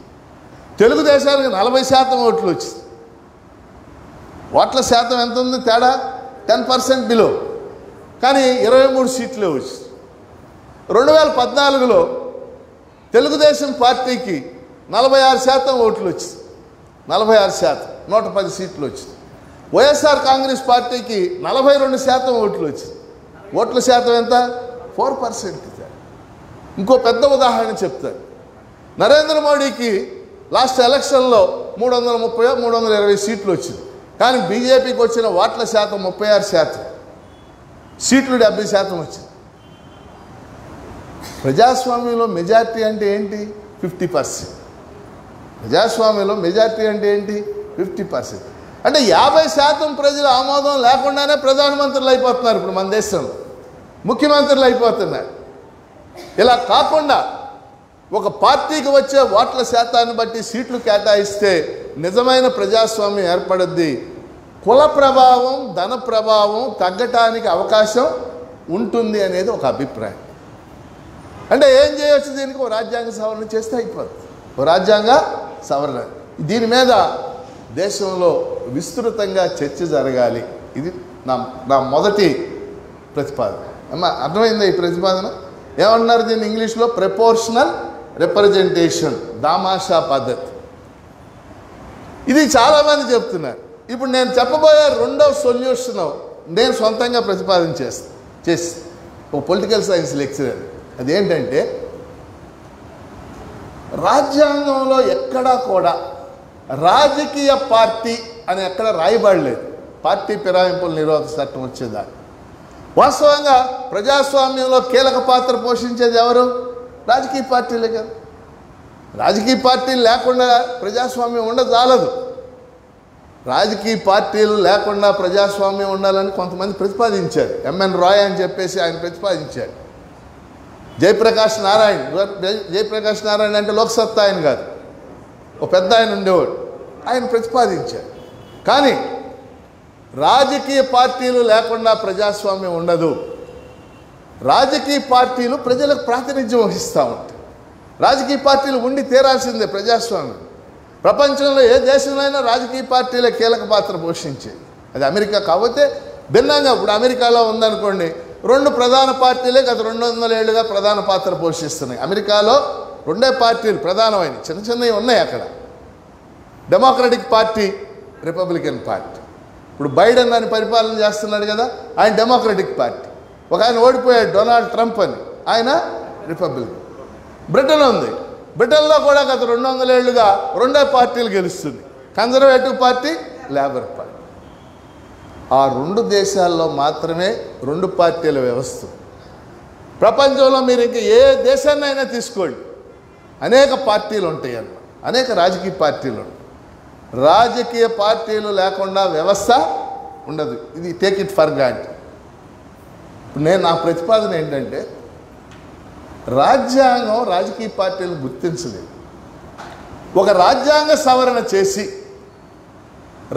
[SPEAKER 1] తెలుగుదేశానికి 40% ఓట్లు వచ్చింది. ఓట్ల శాతం ఎంత ఉంది? తేడా 10% బిలో. కానీ 23 సీట్లే వచ్చింది. 2014లో తెలుగుదేశం పార్టీకి 46% ఓట్లు వచ్చింది, 46%, 110 సీట్లు వచ్చింది. వైఎస్ఆర్ కాంగ్రెస్ పార్టీకి 42% ఓట్లు వచ్చింది. ఓట్ల శాతం ఎంత? 4%. ఇంకో పెద్ద ఉదాహరణ చెప్తారు. నరేంద్ర మోడీకి లాస్ట్ ఎలక్షన్లో 320 సీట్లు వచ్చింది. కానీ బీజేపీకి వచ్చిన ఓట్ల శాతం 36%, సీట్లు 70% వచ్చింది. ప్రజాస్వామ్యంలో మెజార్టీ అంటే ఏంటి? 50%. ప్రజాస్వామ్యంలో మెజార్టీ అంటే ఏంటి? 50%. అంటే 50% ప్రజల ఆమోదం లేకుండానే ప్రధానమంత్రులు అయిపోతున్నారు. ఇప్పుడు మన దేశంలో ముఖ్యమంత్రులు అయిపోతున్నారు. ఇలా కాకుండా ఒక పార్టీకి వచ్చే ఓట్ల శాతాన్ని బట్టి సీట్లు కేటాయిస్తే నిజమైన ప్రజాస్వామ్యం ఏర్పడుద్ది. కుల ప్రభావం, ధన ప్రభావం తగ్గటానికి అవకాశం ఉంటుంది అనేది ఒక అభిప్రాయం. అంటే ఏం చేయవచ్చు? దీనికి ఒక రాజ్యాంగ సవరణ చేస్తే అయిపోతుంది. ఒక రాజ్యాంగ సవరణ. దీని మీద దేశంలో విస్తృతంగా చర్చ జరగాలి. ఇది నా మొదటి ప్రతిపాదన. అమ్మా, అర్థమైందా ఈ ప్రతిపాదన? ఏమన్నారు దీన్ని ఇంగ్లీష్లో? ప్రపోర్షనల్ రిప్రజెంటేషన్, దామాషా పద్ధతి. ఇది చాలామంది చెప్తున్నారు. ఇప్పుడు నేను చెప్పబోయే రెండవ సొల్యూషన్ నేను సొంతంగా ప్రతిపాదన చేసి ఒక పొలిటికల్ సైన్స్ లెక్చరర్. అదేంటంటే రాజ్యాంగంలో ఎక్కడా కూడా రాజకీయ పార్టీ అని ఎక్కడ రాయబడలేదు. పార్టీ ఫిరాయింపుల నిరోధక చట్టం వచ్చేదాన్ని. వాస్తవంగా ప్రజాస్వామ్యంలో కీలక పాత్ర పోషించేది ఎవరు? రాజకీయ పార్టీలే కదా. రాజకీయ పార్టీలు లేకుండా ప్రజాస్వామ్యం ఉండజాలదు. రాజకీయ పార్టీలు లేకుండా ప్రజాస్వామ్యం ఉండాలని కొంతమంది ప్రతిపాదించారు. ఎంఎన్ రాయ్ అని చెప్పేసి ఆయన ప్రతిపాదించాడు. జయప్రకాష్ నారాయణ అంటే లోక్సత్తా ఆయన కాదు, ఒక పెద్ద ఆయన ఉండేవాడు. ఆయన ప్రతిపాదించారు. కానీ రాజకీయ పార్టీలు లేకుండా ప్రజాస్వామ్యం ఉండదు. రాజకీయ పార్టీలు ప్రజలకు ప్రాతినిధ్యం వహిస్తూ ఉంటాయి. రాజకీయ పార్టీలు ఉండి తీరాల్సిందే ప్రజాస్వామ్యం. ప్రపంచంలో ఏ దేశంలో రాజకీయ పార్టీలే కీలక పాత్ర పోషించేది. అది అమెరికా కాకపోతే భిన్నంగా ఇప్పుడు అమెరికాలో ఉందనుకోండి, 2 ప్రధాన పార్టీలే గత 200 ఏళ్ళుగా ప్రధాన పాత్ర పోషిస్తున్నాయి. అమెరికాలో 2 పార్టీలు ప్రధానమైన, చిన్న చిన్నవి ఉన్నాయి అక్కడ. Democratic party, Republican party. ఇప్పుడు బైడెన్ అని పరిపాలన చేస్తున్నాడు కదా, ఆయన డెమోక్రటిక్ పార్టీ. ఒక ఆయన ఓడిపోయాడు, డొనాల్డ్ ట్రంప్ అని, ఆయన రిపబ్లికన్. బ్రిటన్ ఉంది, బ్రిటన్లో కూడా గత 200 ఏళ్ళుగా 2 పార్టీలు గెలుస్తుంది, కన్జర్వేటివ్ పార్టీ, లేబర్ పార్టీ. ఆ 2 దేశాల్లో మాత్రమే 2 పార్టీల వ్యవస్థ. ప్రపంచంలో మీరు ఇంక ఏ దేశాన్నైనా తీసుకోండి, అనేక పార్టీలు ఉంటాయి అన్నమాట, అనేక రాజకీయ పార్టీలు ఉంటాయి. రాజకీయ పార్టీలు లేకుండా వ్యవస్థ ఉండదు. ఇది టేక్ ఇట్ ఫర్ గ్రాంటెడ్. ఇప్పుడు నా ప్రతిపాదన ఏంటంటే, రాజ్యాంగం రాజకీయ పార్టీలను గుర్తించలేదు. ఒక రాజ్యాంగ సవరణ చేసి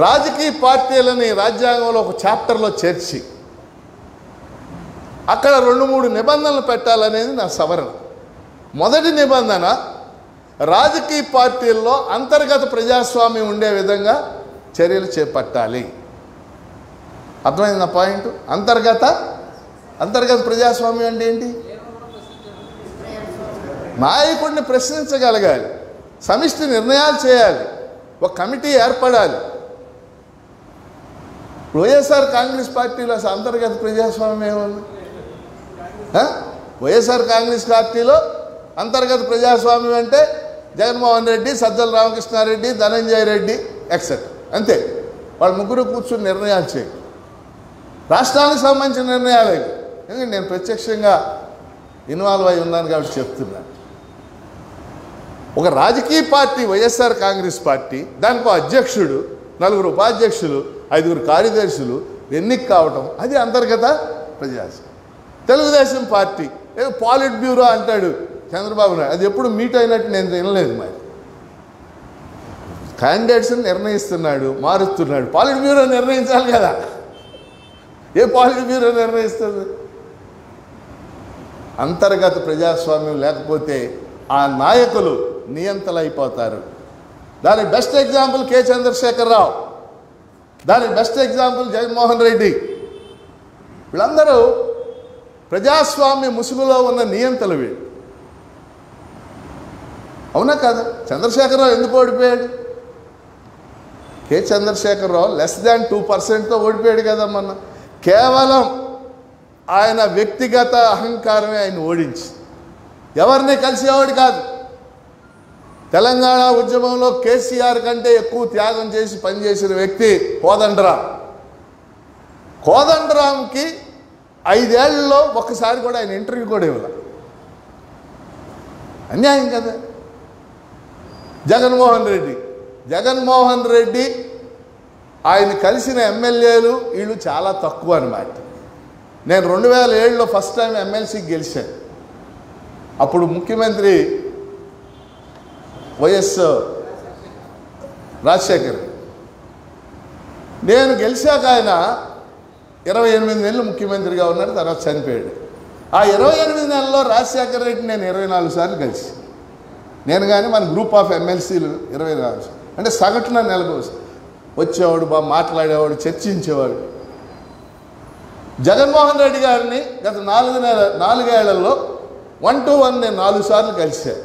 [SPEAKER 1] రాజకీయ పార్టీలని రాజ్యాంగంలో ఒక చాప్టర్లో చేర్చి అక్కడ 2-3 నిబంధనలు పెట్టాలనేది నా సవరణ. మొదటి నిబంధన, రాజకీయ పార్టీల్లో అంతర్గత ప్రజాస్వామ్యం ఉండే విధంగా చర్యలు చేపట్టాలి. అర్థమైంది నా పాయింట్? అంతర్గత ప్రజాస్వామ్యం అంటే ఏంటి? నాయకుడిని ప్రశ్నించగలగాలి, సమిష్టి నిర్ణయాలు చేయాలి, ఒక కమిటీ ఏర్పడాలి. వైఎస్ఆర్ కాంగ్రెస్ పార్టీలో అసలు అంతర్గత ప్రజాస్వామ్యం ఏముంది? వైఎస్ఆర్ కాంగ్రెస్ పార్టీలో అంతర్గత ప్రజాస్వామ్యం అంటే జగన్మోహన్ రెడ్డి, సజ్జల రామకృష్ణారెడ్డి, ధనంజయ రెడ్డి ఎక్సెట్రా, అంతే. వాళ్ళు ముగ్గురు కూర్చుని నిర్ణయాలు చేయాలి, రాష్ట్రానికి సంబంధించిన నిర్ణయాలు. ఎందుకంటే నేను ప్రత్యక్షంగా ఇన్వాల్వ్ అయి ఉన్నాను కాబట్టి చెప్తున్నాను. ఒక రాజకీయ పార్టీ వైఎస్ఆర్ కాంగ్రెస్ పార్టీ, దానికి అధ్యక్షుడు, 4 ఉపాధ్యక్షులు, 5 కార్యదర్శులు ఎన్నిక కావటం, అది అంతర్గత ప్రజాస్వామ్యం. తెలుగుదేశం పార్టీ ఏదో పాలిట్ బ్యూరో అంటాడు చంద్రబాబు నాయుడు, అది ఎప్పుడు మీట్ అయినట్టు నేను వినలేదు. మరి క్యాండిడేట్స్ని నిర్ణయిస్తున్నాడు, మారుస్తున్నాడు. పాలిట్ బ్యూరో నిర్ణయించాలి కదా, ఏ పాలిట్ బ్యూరో నిర్ణయిస్తుంది? అంతర్గత ప్రజాస్వామ్యం లేకపోతే ఆ నాయకులు నియంతలైపోతారు. దానికి బెస్ట్ ఎగ్జాంపుల్ కె చంద్రశేఖరరావు, దానికి బెస్ట్ ఎగ్జాంపుల్ జగన్మోహన్ రెడ్డి. వీళ్ళందరూ ప్రజాస్వామ్య ముసుగులో ఉన్న నియంతలు వీళ్ళు. అవునా కదా? చంద్రశేఖరరావు ఎందుకు ఓడిపోయాడు? కె చంద్రశేఖరరావు <2% ఓడిపోయాడు కదా మొన్న. కేవలం ఆయన వ్యక్తిగత అహంకారమే ఆయన ఓడించి, ఎవరిని కలిసేవాడు కాదు. తెలంగాణ ఉద్యమంలో కేసీఆర్ కంటే ఎక్కువ త్యాగం చేసి పనిచేసిన వ్యక్తి కోదండరాం. కోదండరాంకి 5 ఏళ్లలో ఒక్కసారి కూడా ఆయన ఇంటర్వ్యూ కూడా ఇవ్వాలి. అన్యాయం కదా. జగన్మోహన్ రెడ్డి ఆయన కలిసిన ఎమ్మెల్యేలు వీళ్ళు చాలా తక్కువ అన్నమాట. నేను 2007లో ఫస్ట్ టైం ఎమ్మెల్సీకి గెలిచాను. అప్పుడు ముఖ్యమంత్రి వైఎస్ రాజశేఖర్. నేను గెలిచాక ఆయన 28 నెలలు ముఖ్యమంత్రిగా ఉన్నాడు, తర్వాత చనిపోయాడు. ఆ 28 నెలల్లో రాజశేఖర రెడ్డి నేను 24 సార్లు కలిసి, నేను కానీ మన గ్రూప్ ఆఫ్ ఎమ్మెల్సీలు 24, అంటే సగటున నెలకు వచ్చేవాడు, బాగా మాట్లాడేవాడు, చర్చించేవాడు. జగన్మోహన్ రెడ్డి గారిని గత 4 ఏళ్లలో 1-to-1 నేను 4 సార్లు కలిశాను.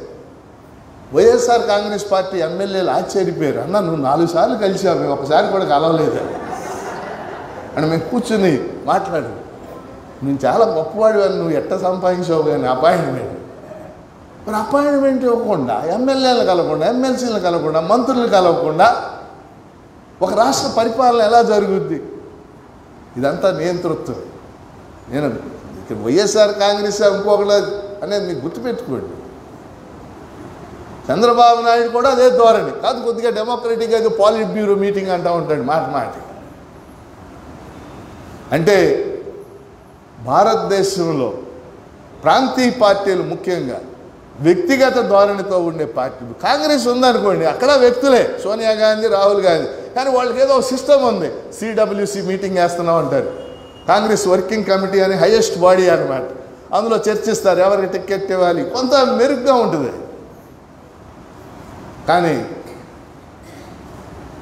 [SPEAKER 1] వైఎస్ఆర్ కాంగ్రెస్ పార్టీ ఎమ్మెల్యేలు ఆశ్చర్యపోయారు, అన్న నువ్వు 4 సార్లు కలిసావు, మేము ఒకసారి కూడా కలవలేదు అని. మేము కూర్చుని మాట్లాడు, నేను చాలా గొప్పవాడు అని, నువ్వు ఎట్ట సంపాదించావు కానీ అపాయింట్మెంట్. మరి అపాయింట్మెంట్ ఇవ్వకుండా, ఎమ్మెల్యేలు కలవకుండా, ఎమ్మెల్సీలు కలవకుండా, మంత్రులు కలవకుండా ఒక రాష్ట్ర పరిపాలన ఎలా జరుగుద్ది? ఇదంతా నియంతృత్వం. నేను ఇక్కడ వైఎస్ఆర్ కాంగ్రెస్ ఇంకొకటి అనేది మీకు గుర్తుపెట్టుకోండి. చంద్రబాబు నాయుడు కూడా అదే ధోరణి కాదు, కొద్దిగా డెమోక్రటిక్గా ఏదో పాలిట్ బ్యూరో మీటింగ్ అంటూ ఉంటాడు మాట. అంటే భారతదేశంలో ప్రాంతీయ పార్టీలు ముఖ్యంగా వ్యక్తిగత ధోరణితో ఉండే పార్టీ. కాంగ్రెస్ ఉందనుకోండి, అక్కడ వ్యక్తులే, సోనియా గాంధీ, రాహుల్ గాంధీ, కానీ వాళ్ళకి ఏదో సిస్టమ్ ఉంది. CWC మీటింగ్ వేస్తున్నాం అంటారు, కాంగ్రెస్ వర్కింగ్ కమిటీ అని హైయెస్ట్ బాడీ అన్నమాట. అందులో చర్చిస్తారు ఎవరికి టికెట్ ఇవ్వాలి, కొంత మెరుగ్గా ఉంటుంది. కానీ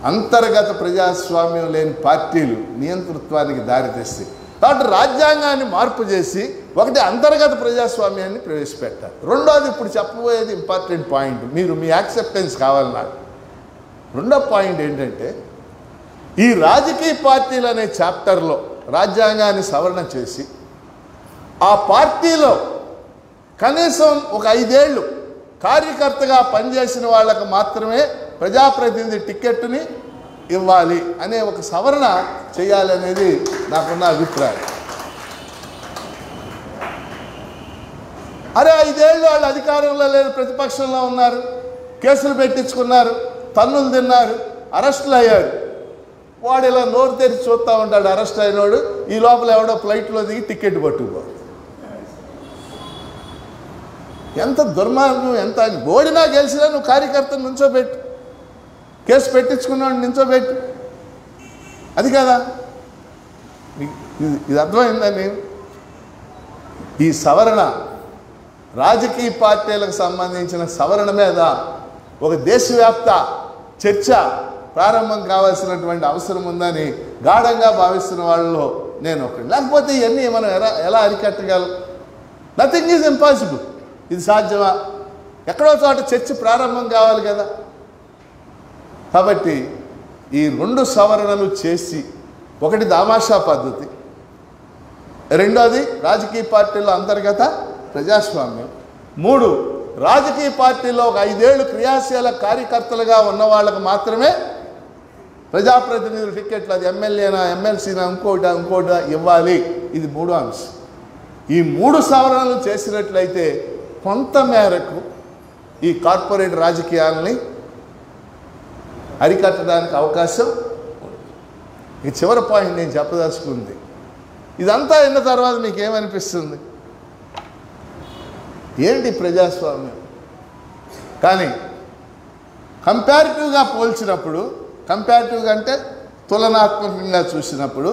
[SPEAKER 2] అంతర్గత ప్రజాస్వామ్యం లేని పార్టీలు నియంతృత్వానికి దారితీస్తాయి. కాబట్టి రాజ్యాంగాన్ని మార్పు చేసి ఒకటి అంతర్గత ప్రజాస్వామ్యాన్ని ప్రవేశపెట్టాలి. రెండోది ఇప్పుడు చెప్పబోయేది ఇంపార్టెంట్ పాయింట్, మీరు మీ యాక్సెప్టెన్స్ కావాలి నాకు. రెండో పాయింట్ ఏంటంటే ఈ రాజకీయ పార్టీలు అనే చాప్టర్లో రాజ్యాంగాన్ని సవరణ చేసి ఆ పార్టీలో కనీసం ఒక 5 ఏళ్ళు కార్యకర్తగా పనిచేసిన వాళ్ళకు మాత్రమే ప్రజాప్రతినిధి టికెట్ని ఇవ్వాలి అనే ఒక సవరణ చేయాలనేది నాకున్న అభిప్రాయం. అరే 5 ఏళ్ళు వాళ్ళు అధికారంలో లేరు, ప్రతిపక్షంలో ఉన్నారు, కేసులు పెట్టించుకున్నారు, తన్నులు తిన్నారు, అరెస్టులు అయ్యారు. వాడు ఇలా నోరు తెరిచి చూస్తూ ఉంటాడు అరెస్ట్ అయినోడు, ఈ లోపల ఎవడో ఫ్లైట్లో దిగి టికెట్ పట్టుకుపోడు. ఎంత దుర్మార్గం! ఎంత ఓడినా గెలిచినా నువ్వు కార్యకర్తను నుంచోబెట్టు, కేసు పెట్టించుకున్నాడు నించోబెట్టు, అది కదా. ఇది అర్థమైందని ఈ సవరణ రాజకీయ పార్టీలకు సంబంధించిన సవరణ మీద ఒక దేశవ్యాప్త చర్చ ప్రారంభం కావాల్సినటువంటి అవసరం ఉందని గాఢంగా భావిస్తున్న వాళ్ళలో నేను ఒకటి. లేకపోతే ఇవన్నీ మనం ఎలా అరికట్టగలం? Nothing is impossible. ఇది సాధ్యమా? ఎక్కడో చోట చర్చ ప్రారంభం కావాలి కదా. కాబట్టి ఈ 2 సవరణలు చేసి, ఒకటి దామాషా పద్ధతి, రెండోది రాజకీయ పార్టీల్లో అంతర్గత ప్రజాస్వామ్యం, 3 రాజకీయ పార్టీలో ఒక 5 ఏళ్ళు క్రియాశీల కార్యకర్తలుగా ఉన్న వాళ్ళకు మాత్రమే ప్రజాప్రతినిధుల టికెట్లు, అది ఎమ్మెల్యేనా ఎమ్మెల్సీనా ఇంకోట ఇవ్వాలి. ఇది 3వ అంశం. ఈ 3 సవరణలు చేసినట్లయితే కొంత మేరకు ఈ కార్పొరేట్ రాజకీయాలని అరికట్టడానికి అవకాశం ఉంది. ఈ చివరి పాయింట్ నేను చెప్పదలుచుకుంది, ఇదంతా అయిన తర్వాత మీకు ఏమనిపిస్తుంది? ఏంటి ప్రజాస్వామ్యం? కానీ కంపారిటివ్గా పోల్చినప్పుడు, కంపారిటివ్గా అంటే తులనాత్మకంగా చూసినప్పుడు,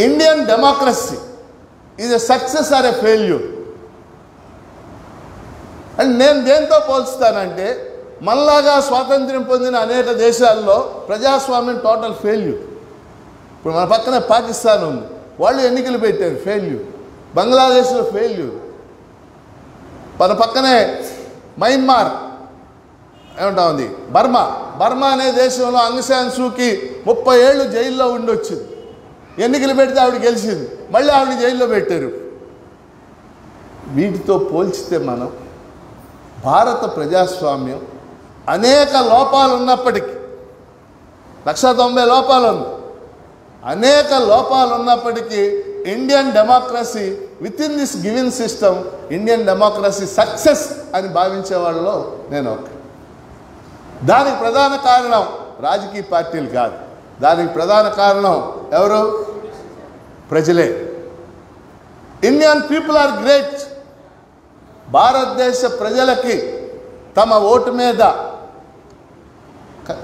[SPEAKER 2] Indian democracy is a success or a failure. And నేను దేంతో పోల్చుతానంటే, మనలాగా స్వాతంత్ర్యం పొందిన అనేక దేశాల్లో ప్రజాస్వామ్యం టోటల్ ఫెయిల్యూర్. ఇప్పుడు మన పక్కనే పాకిస్తాన్ ఉంది, వాళ్ళు ఎన్నికలు పెట్టారు, ఫెయిల్యూర్. బంగ్లాదేశ్లో ఫెయిల్యూర్. మన పక్కనే మయన్మార్ ఏమంటా ఉంది, బర్మా అనే దేశంలో ఆంగ్ సాన్ సూకీ 30 ఏళ్ళు జైల్లో ఉండొచ్చింది. ఎన్నికలు పెడితే ఆవిడ గెలిచింది, మళ్ళీ ఆవిడ జైల్లో పెట్టారు. వీటితో పోల్చితే మనం భారత ప్రజాస్వామ్యం అనేక లోపాలు ఉన్నప్పటికీ, 190 లోపాలు ఉంది, అనేక లోపాలు ఉన్నప్పటికీ Indian democracy with in this given system, Indian democracy success అని భావించే వాళ్ళలో నేను ఒక. దానికి ప్రధాన కారణం రాజకీయ పార్టీలు కాదు, దానికి ప్రధాన కారణం ఎవరు? ప్రజలే. Indian people are great. భారతదేశ ప్రజలకి తమ ఓటు మీద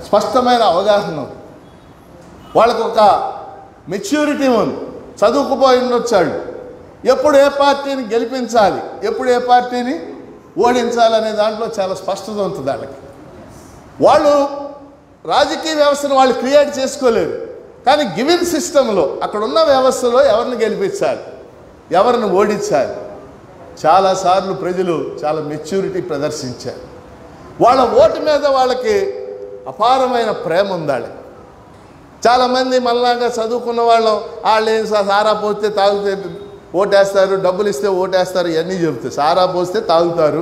[SPEAKER 2] స్పష్టమైన అవగాహన ఉంది, వాళ్ళకు ఒక మెచ్యూరిటీ ఉంది, చదువుకుపోయి ఉండొచ్చాడు, ఎప్పుడు ఏ పార్టీని గెలిపించాలి, ఎప్పుడు ఏ పార్టీని ఓడించాలనే దాంట్లో చాలా స్పష్టత ఉంటుంది వాళ్ళకి. వాళ్ళు రాజకీయ వ్యవస్థను వాళ్ళు క్రియేట్ చేసుకోలేరు, కానీ గివెన్ సిస్టంలో అక్కడున్న వ్యవస్థలో ఎవరిని గెలిపించాలి, ఎవరిని ఓడించాలి, చాలాసార్లు ప్రజలు చాలా మెచ్యూరిటీ ప్రదర్శించారు. వాళ్ళ ఓటు మీద వాళ్ళకి అపారమైన ప్రేమ ఉండాలి. చాలామంది మనలాగా చదువుకున్న వాళ్ళు ఏం సారా పోస్తే తాగితే ఓటేస్తారు, డబ్బులు ఇస్తే ఓటేస్తారు, ఇవన్నీ చెబుతారు. సారా పోస్తే తాగుతారు,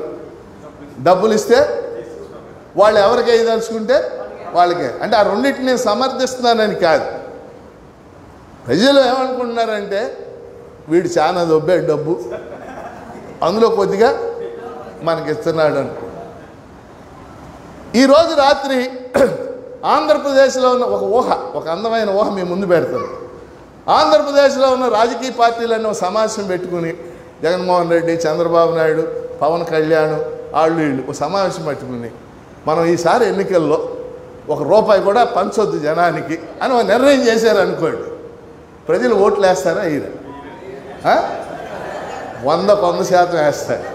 [SPEAKER 2] డబ్బులు ఇస్తే వాళ్ళు ఎవరికి వేయదలుచుకుంటే వాళ్ళకే. అంటే ఆ రెండింటిని నేను సమర్థిస్తున్నానని కాదు. ప్రజలు ఏమనుకుంటున్నారంటే, వీడు చాలా దొబ్బే డబ్బు, అందులో కొద్దిగా మనకి ఇస్తున్నాడు అనుకో. ఈరోజు రాత్రి ఆంధ్రప్రదేశ్లో ఉన్న ఒక అందమైన ఊహ మీ ముందు పెడతాను. ఆంధ్రప్రదేశ్లో ఉన్న రాజకీయ పార్టీలన్నీ ఒక సమావేశం పెట్టుకుని, జగన్మోహన్ రెడ్డి, చంద్రబాబు నాయుడు, పవన్ కళ్యాణ్, వీళ్ళు ఒక సమావేశం పెట్టుకుని, మనం ఈసారి ఎన్నికల్లో ₹1 కూడా పంచొద్దు జనానికి అని ఒక నిర్ణయం చేశారు అనుకోండి. ప్రజలు ఓట్లు వేస్తారా? ఈయన 100% వేస్తారు,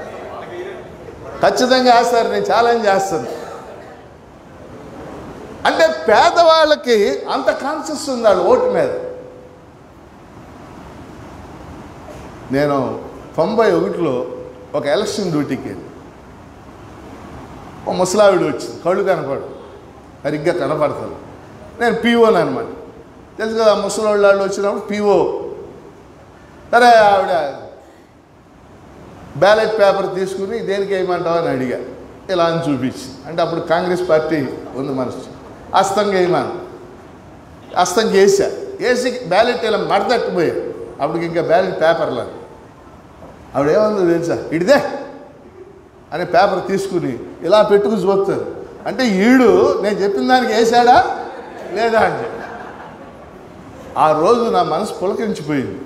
[SPEAKER 2] ఖచ్చితంగా వేస్తారు. నేను ఛాలెంజ్ చేస్తాను. పేదవాళ్ళకి అంత కాన్షియస్ ఉండాలి ఓటు మీద. నేను 91లో ఒక ఎలక్షన్ డ్యూటీకి వెళ్ళి ఒక ముసలావిడ వచ్చింది, కళ్ళు కనపడు, సరిగ్గా కనపడతాను. నేను పీఓని అనమాట, తెలుసు కదా ముసలాళ్ళు వచ్చినప్పుడు పీఓ. సరే ఆవిడ బ్యాలెట్ పేపర్ తీసుకుని దేనికి వేయమంటావు అని అడిగా. ఇలా అని చూపించి, అంటే అప్పుడు కాంగ్రెస్ పార్టీ ఉంది మనసు. అస్తంగా వేయమని అస్తంగా వేసి బ్యాలెట్ ఇలా మడతట్టుపోయారు. అప్పటికి ఇంకా బ్యాలెట్ పేపర్లు ఆవిడ ఏమందో తెలుసా, ఇడిదే అనే పేపర్ తీసుకుని ఇలా పెట్టుకుని చూస్తారు. అంటే ఈడు నేను చెప్పిన దానికి వేసాడా లేదా అని చెప్పి ఆ రోజు నా మనసు పులకరించిపోయింది.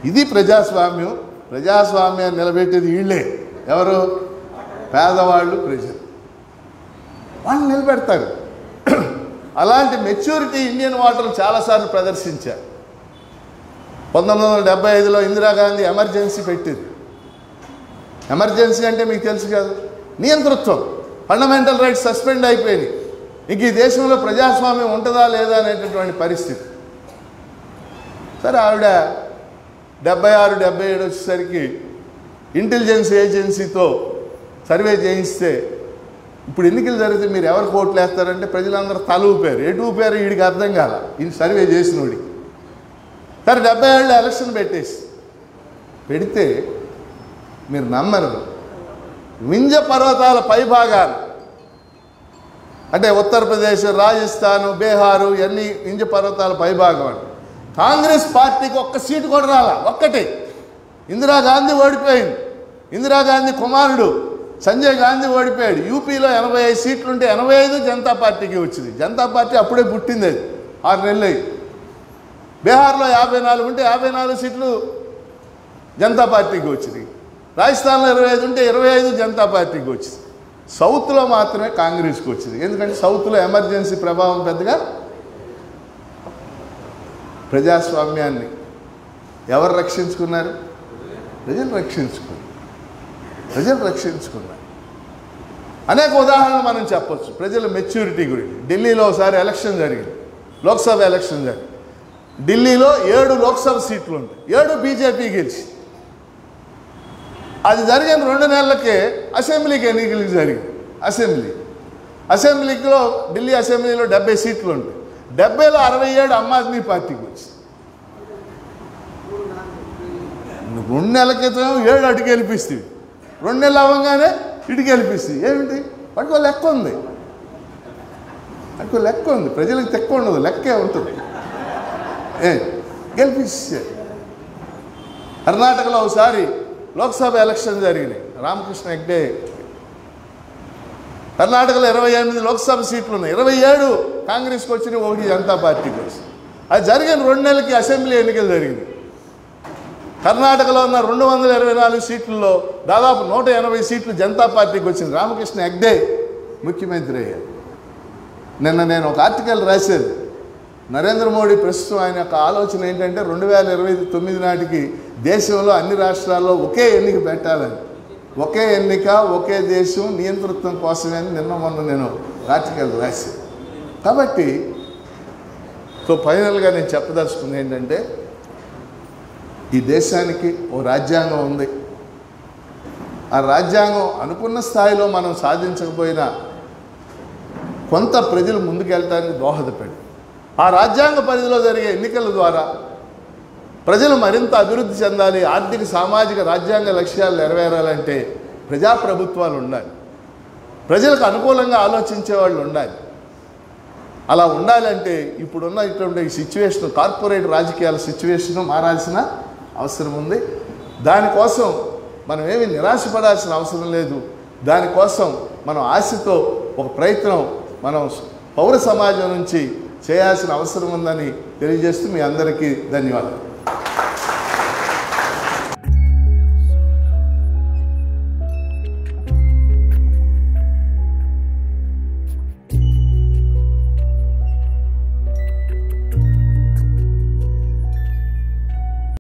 [SPEAKER 2] ఇది ప్రజాస్వామ్యం. ప్రజాస్వామ్యాన్ని నిలబెట్టేది వీళ్ళే. ఎవరు? పేదవాళ్ళు, ప్రజలు. వాళ్ళు నిలబెడతారు. అలాంటి మెచ్యూరిటీ ఇండియన్ ఓటర్లు చాలాసార్లు ప్రదర్శించారు. 1975లో ఇందిరాగాంధీ ఎమర్జెన్సీ పెట్టింది. ఎమర్జెన్సీ అంటే మీకు తెలుసు కదా, నియంతృత్వం. ఫండమెంటల్ రైట్స్ సస్పెండ్ అయిపోయినాయి. ఇంక ఈ దేశంలో ప్రజాస్వామ్యం ఉంటుందా లేదా అనేటటువంటి పరిస్థితి. సరే ఆవిడ 76, 77 వచ్చేసరికి ఇంటెలిజెన్స్ ఏజెన్సీతో సర్వే చేయిస్తే, ఇప్పుడు ఎన్నికలు జరిగితే మీరు ఎవరికి ఓట్లు వేస్తారంటే ప్రజలందరూ తల ఊపారు. ఎటు ఊపారు వీడికి అర్థం కాల, ఇది సర్వే చేసిన వాడికి. సరే 77లో ఎలక్షన్ పెడితే మీరు నమ్మరు, వింజ పర్వతాల పైభాగాలు అంటే ఉత్తరప్రదేశ్, రాజస్థాన్, బీహారు ఇవన్నీ వింజ పర్వతాల పైభాగం అండి. కాంగ్రెస్ పార్టీకి ఒక్క సీటు కూడా రాలా, ఒక్కటే. ఇందిరాగాంధీ ఓడిపోయింది. ఇందిరాగాంధీ కుమారుడు సంజయ్ గాంధీ ఓడిపోయాడు. యూపీలో 85 సీట్లుంటే 85 జనతా పార్టీకి వచ్చింది. జనతా పార్టీ అప్పుడే పుట్టింది, అది 6 నెలలు అయ్యి. బీహార్లో 54 ఉంటే 54 సీట్లు జనతా పార్టీకి వచ్చింది. రాజస్థాన్లో 25 ఉంటే 25 జనతా పార్టీకి వచ్చింది. సౌత్లో మాత్రమే కాంగ్రెస్కి వచ్చింది. ఎందుకంటే సౌత్లో ఎమర్జెన్సీ ప్రభావం పెద్దగా. ప్రజాస్వామ్యాన్ని ఎవరు రక్షించుకున్నారు? ప్రజలు రక్షించుకున్నారు. అనేక ఉదాహరణలు మనం చెప్పొచ్చు ప్రజల మెచ్యూరిటీ గురించి. ఢిల్లీలో ఒకసారి ఎలక్షన్ జరిగింది, లోక్సభ ఎలక్షన్ జరిగింది. ఢిల్లీలో 7 లోక్సభ సీట్లు ఉంటాయి, 7 బీజేపీ గెలిచి. అది జరిగిన 2 నెలలకే అసెంబ్లీకి ఎన్నికలు జరిగింది. అసెంబ్లీలో ఢిల్లీ అసెంబ్లీలో 70 సీట్లు ఉంటాయి. 70లో 67 ఆమ్ ఆద్మీ పార్టీకి వచ్చింది. 2 నెలల క్రితం 7 అటు గెలిపిస్తుంది, 2 నెలలు అవ్వగానే ఇటు గెలిపిస్తుంది. ఏమిటి? వాటికో లెక్క ఉంది. ప్రజలకు తెక్క ఉండదు, లెక్కే ఉంటుంది. గెలిపిస్తారు. కర్ణాటకలో ఒకసారి లోక్సభ ఎలక్షన్ జరిగినాయి. రామకృష్ణ హెగ్డే. కర్ణాటకలో 28 లోక్సభ సీట్లు ఉన్నాయి, 27 కాంగ్రెస్కి వచ్చినాయి, 1 జనతా పార్టీకి వచ్చింది. అది జరిగిన 2 నెలలకి అసెంబ్లీ ఎన్నికలు జరిగింది. కర్ణాటకలో ఉన్న 224 సీట్లలో దాదాపు 180 సీట్లు జనతా పార్టీకి వచ్చింది. రామకృష్ణ హెగ్డే ముఖ్యమంత్రి అయ్యారు. నిన్న నేను ఒక ఆర్టికల్ రాశాను. నరేంద్ర మోడీ ప్రస్తుతం ఆయన యొక్క ఆలోచన ఏంటంటే 2029 నాటికి దేశంలో అన్ని రాష్ట్రాల్లో ఒకే ఎన్నిక పెట్టాలని. ఒకే ఎన్నిక, ఒకే దేశం, నియంతృత్వం కోసమే అని మొన్న నేను ఆర్టికల్ రాశాను. కాబట్టి ఫైనల్గా నేను చెప్పదలుచుకుంది ఏంటంటే, ఈ దేశానికి ఓ రాజ్యాంగం ఉంది. ఆ రాజ్యాంగం అనుకున్న స్థాయిలో మనం సాధించకపోయినా కొంత ప్రజలు ముందుకెళ్ళటానికి దోహదపడి, ఆ రాజ్యాంగ పరిధిలో జరిగే ఎన్నికల ద్వారా ప్రజలు మరింత అభివృద్ధి చెందాలి, ఆర్థిక సామాజిక రాజ్యాంగ లక్ష్యాలు నెరవేరాలంటే ప్రజాప్రభుత్వాలు ఉండాలి, ప్రజలకు అనుకూలంగా ఆలోచించే వాళ్ళు ఉండాలి. అలా ఉండాలంటే ఇప్పుడున్న ఇటువంటి సిచ్యువేషన్, కార్పొరేట్ రాజకీయాల సిచ్యువేషన్ మారాల్సిన అవసరం ఉంది. దానికోసం మనం ఏమీ నిరాశపడాల్సిన అవసరం లేదు. దానికోసం మనం ఆశతో ఒక ప్రయత్నం మనం పౌర సమాజం నుంచి చేయాల్సిన అవసరం ఉందని తెలియజేస్తూ మీ అందరికీ ధన్యవాదాలు.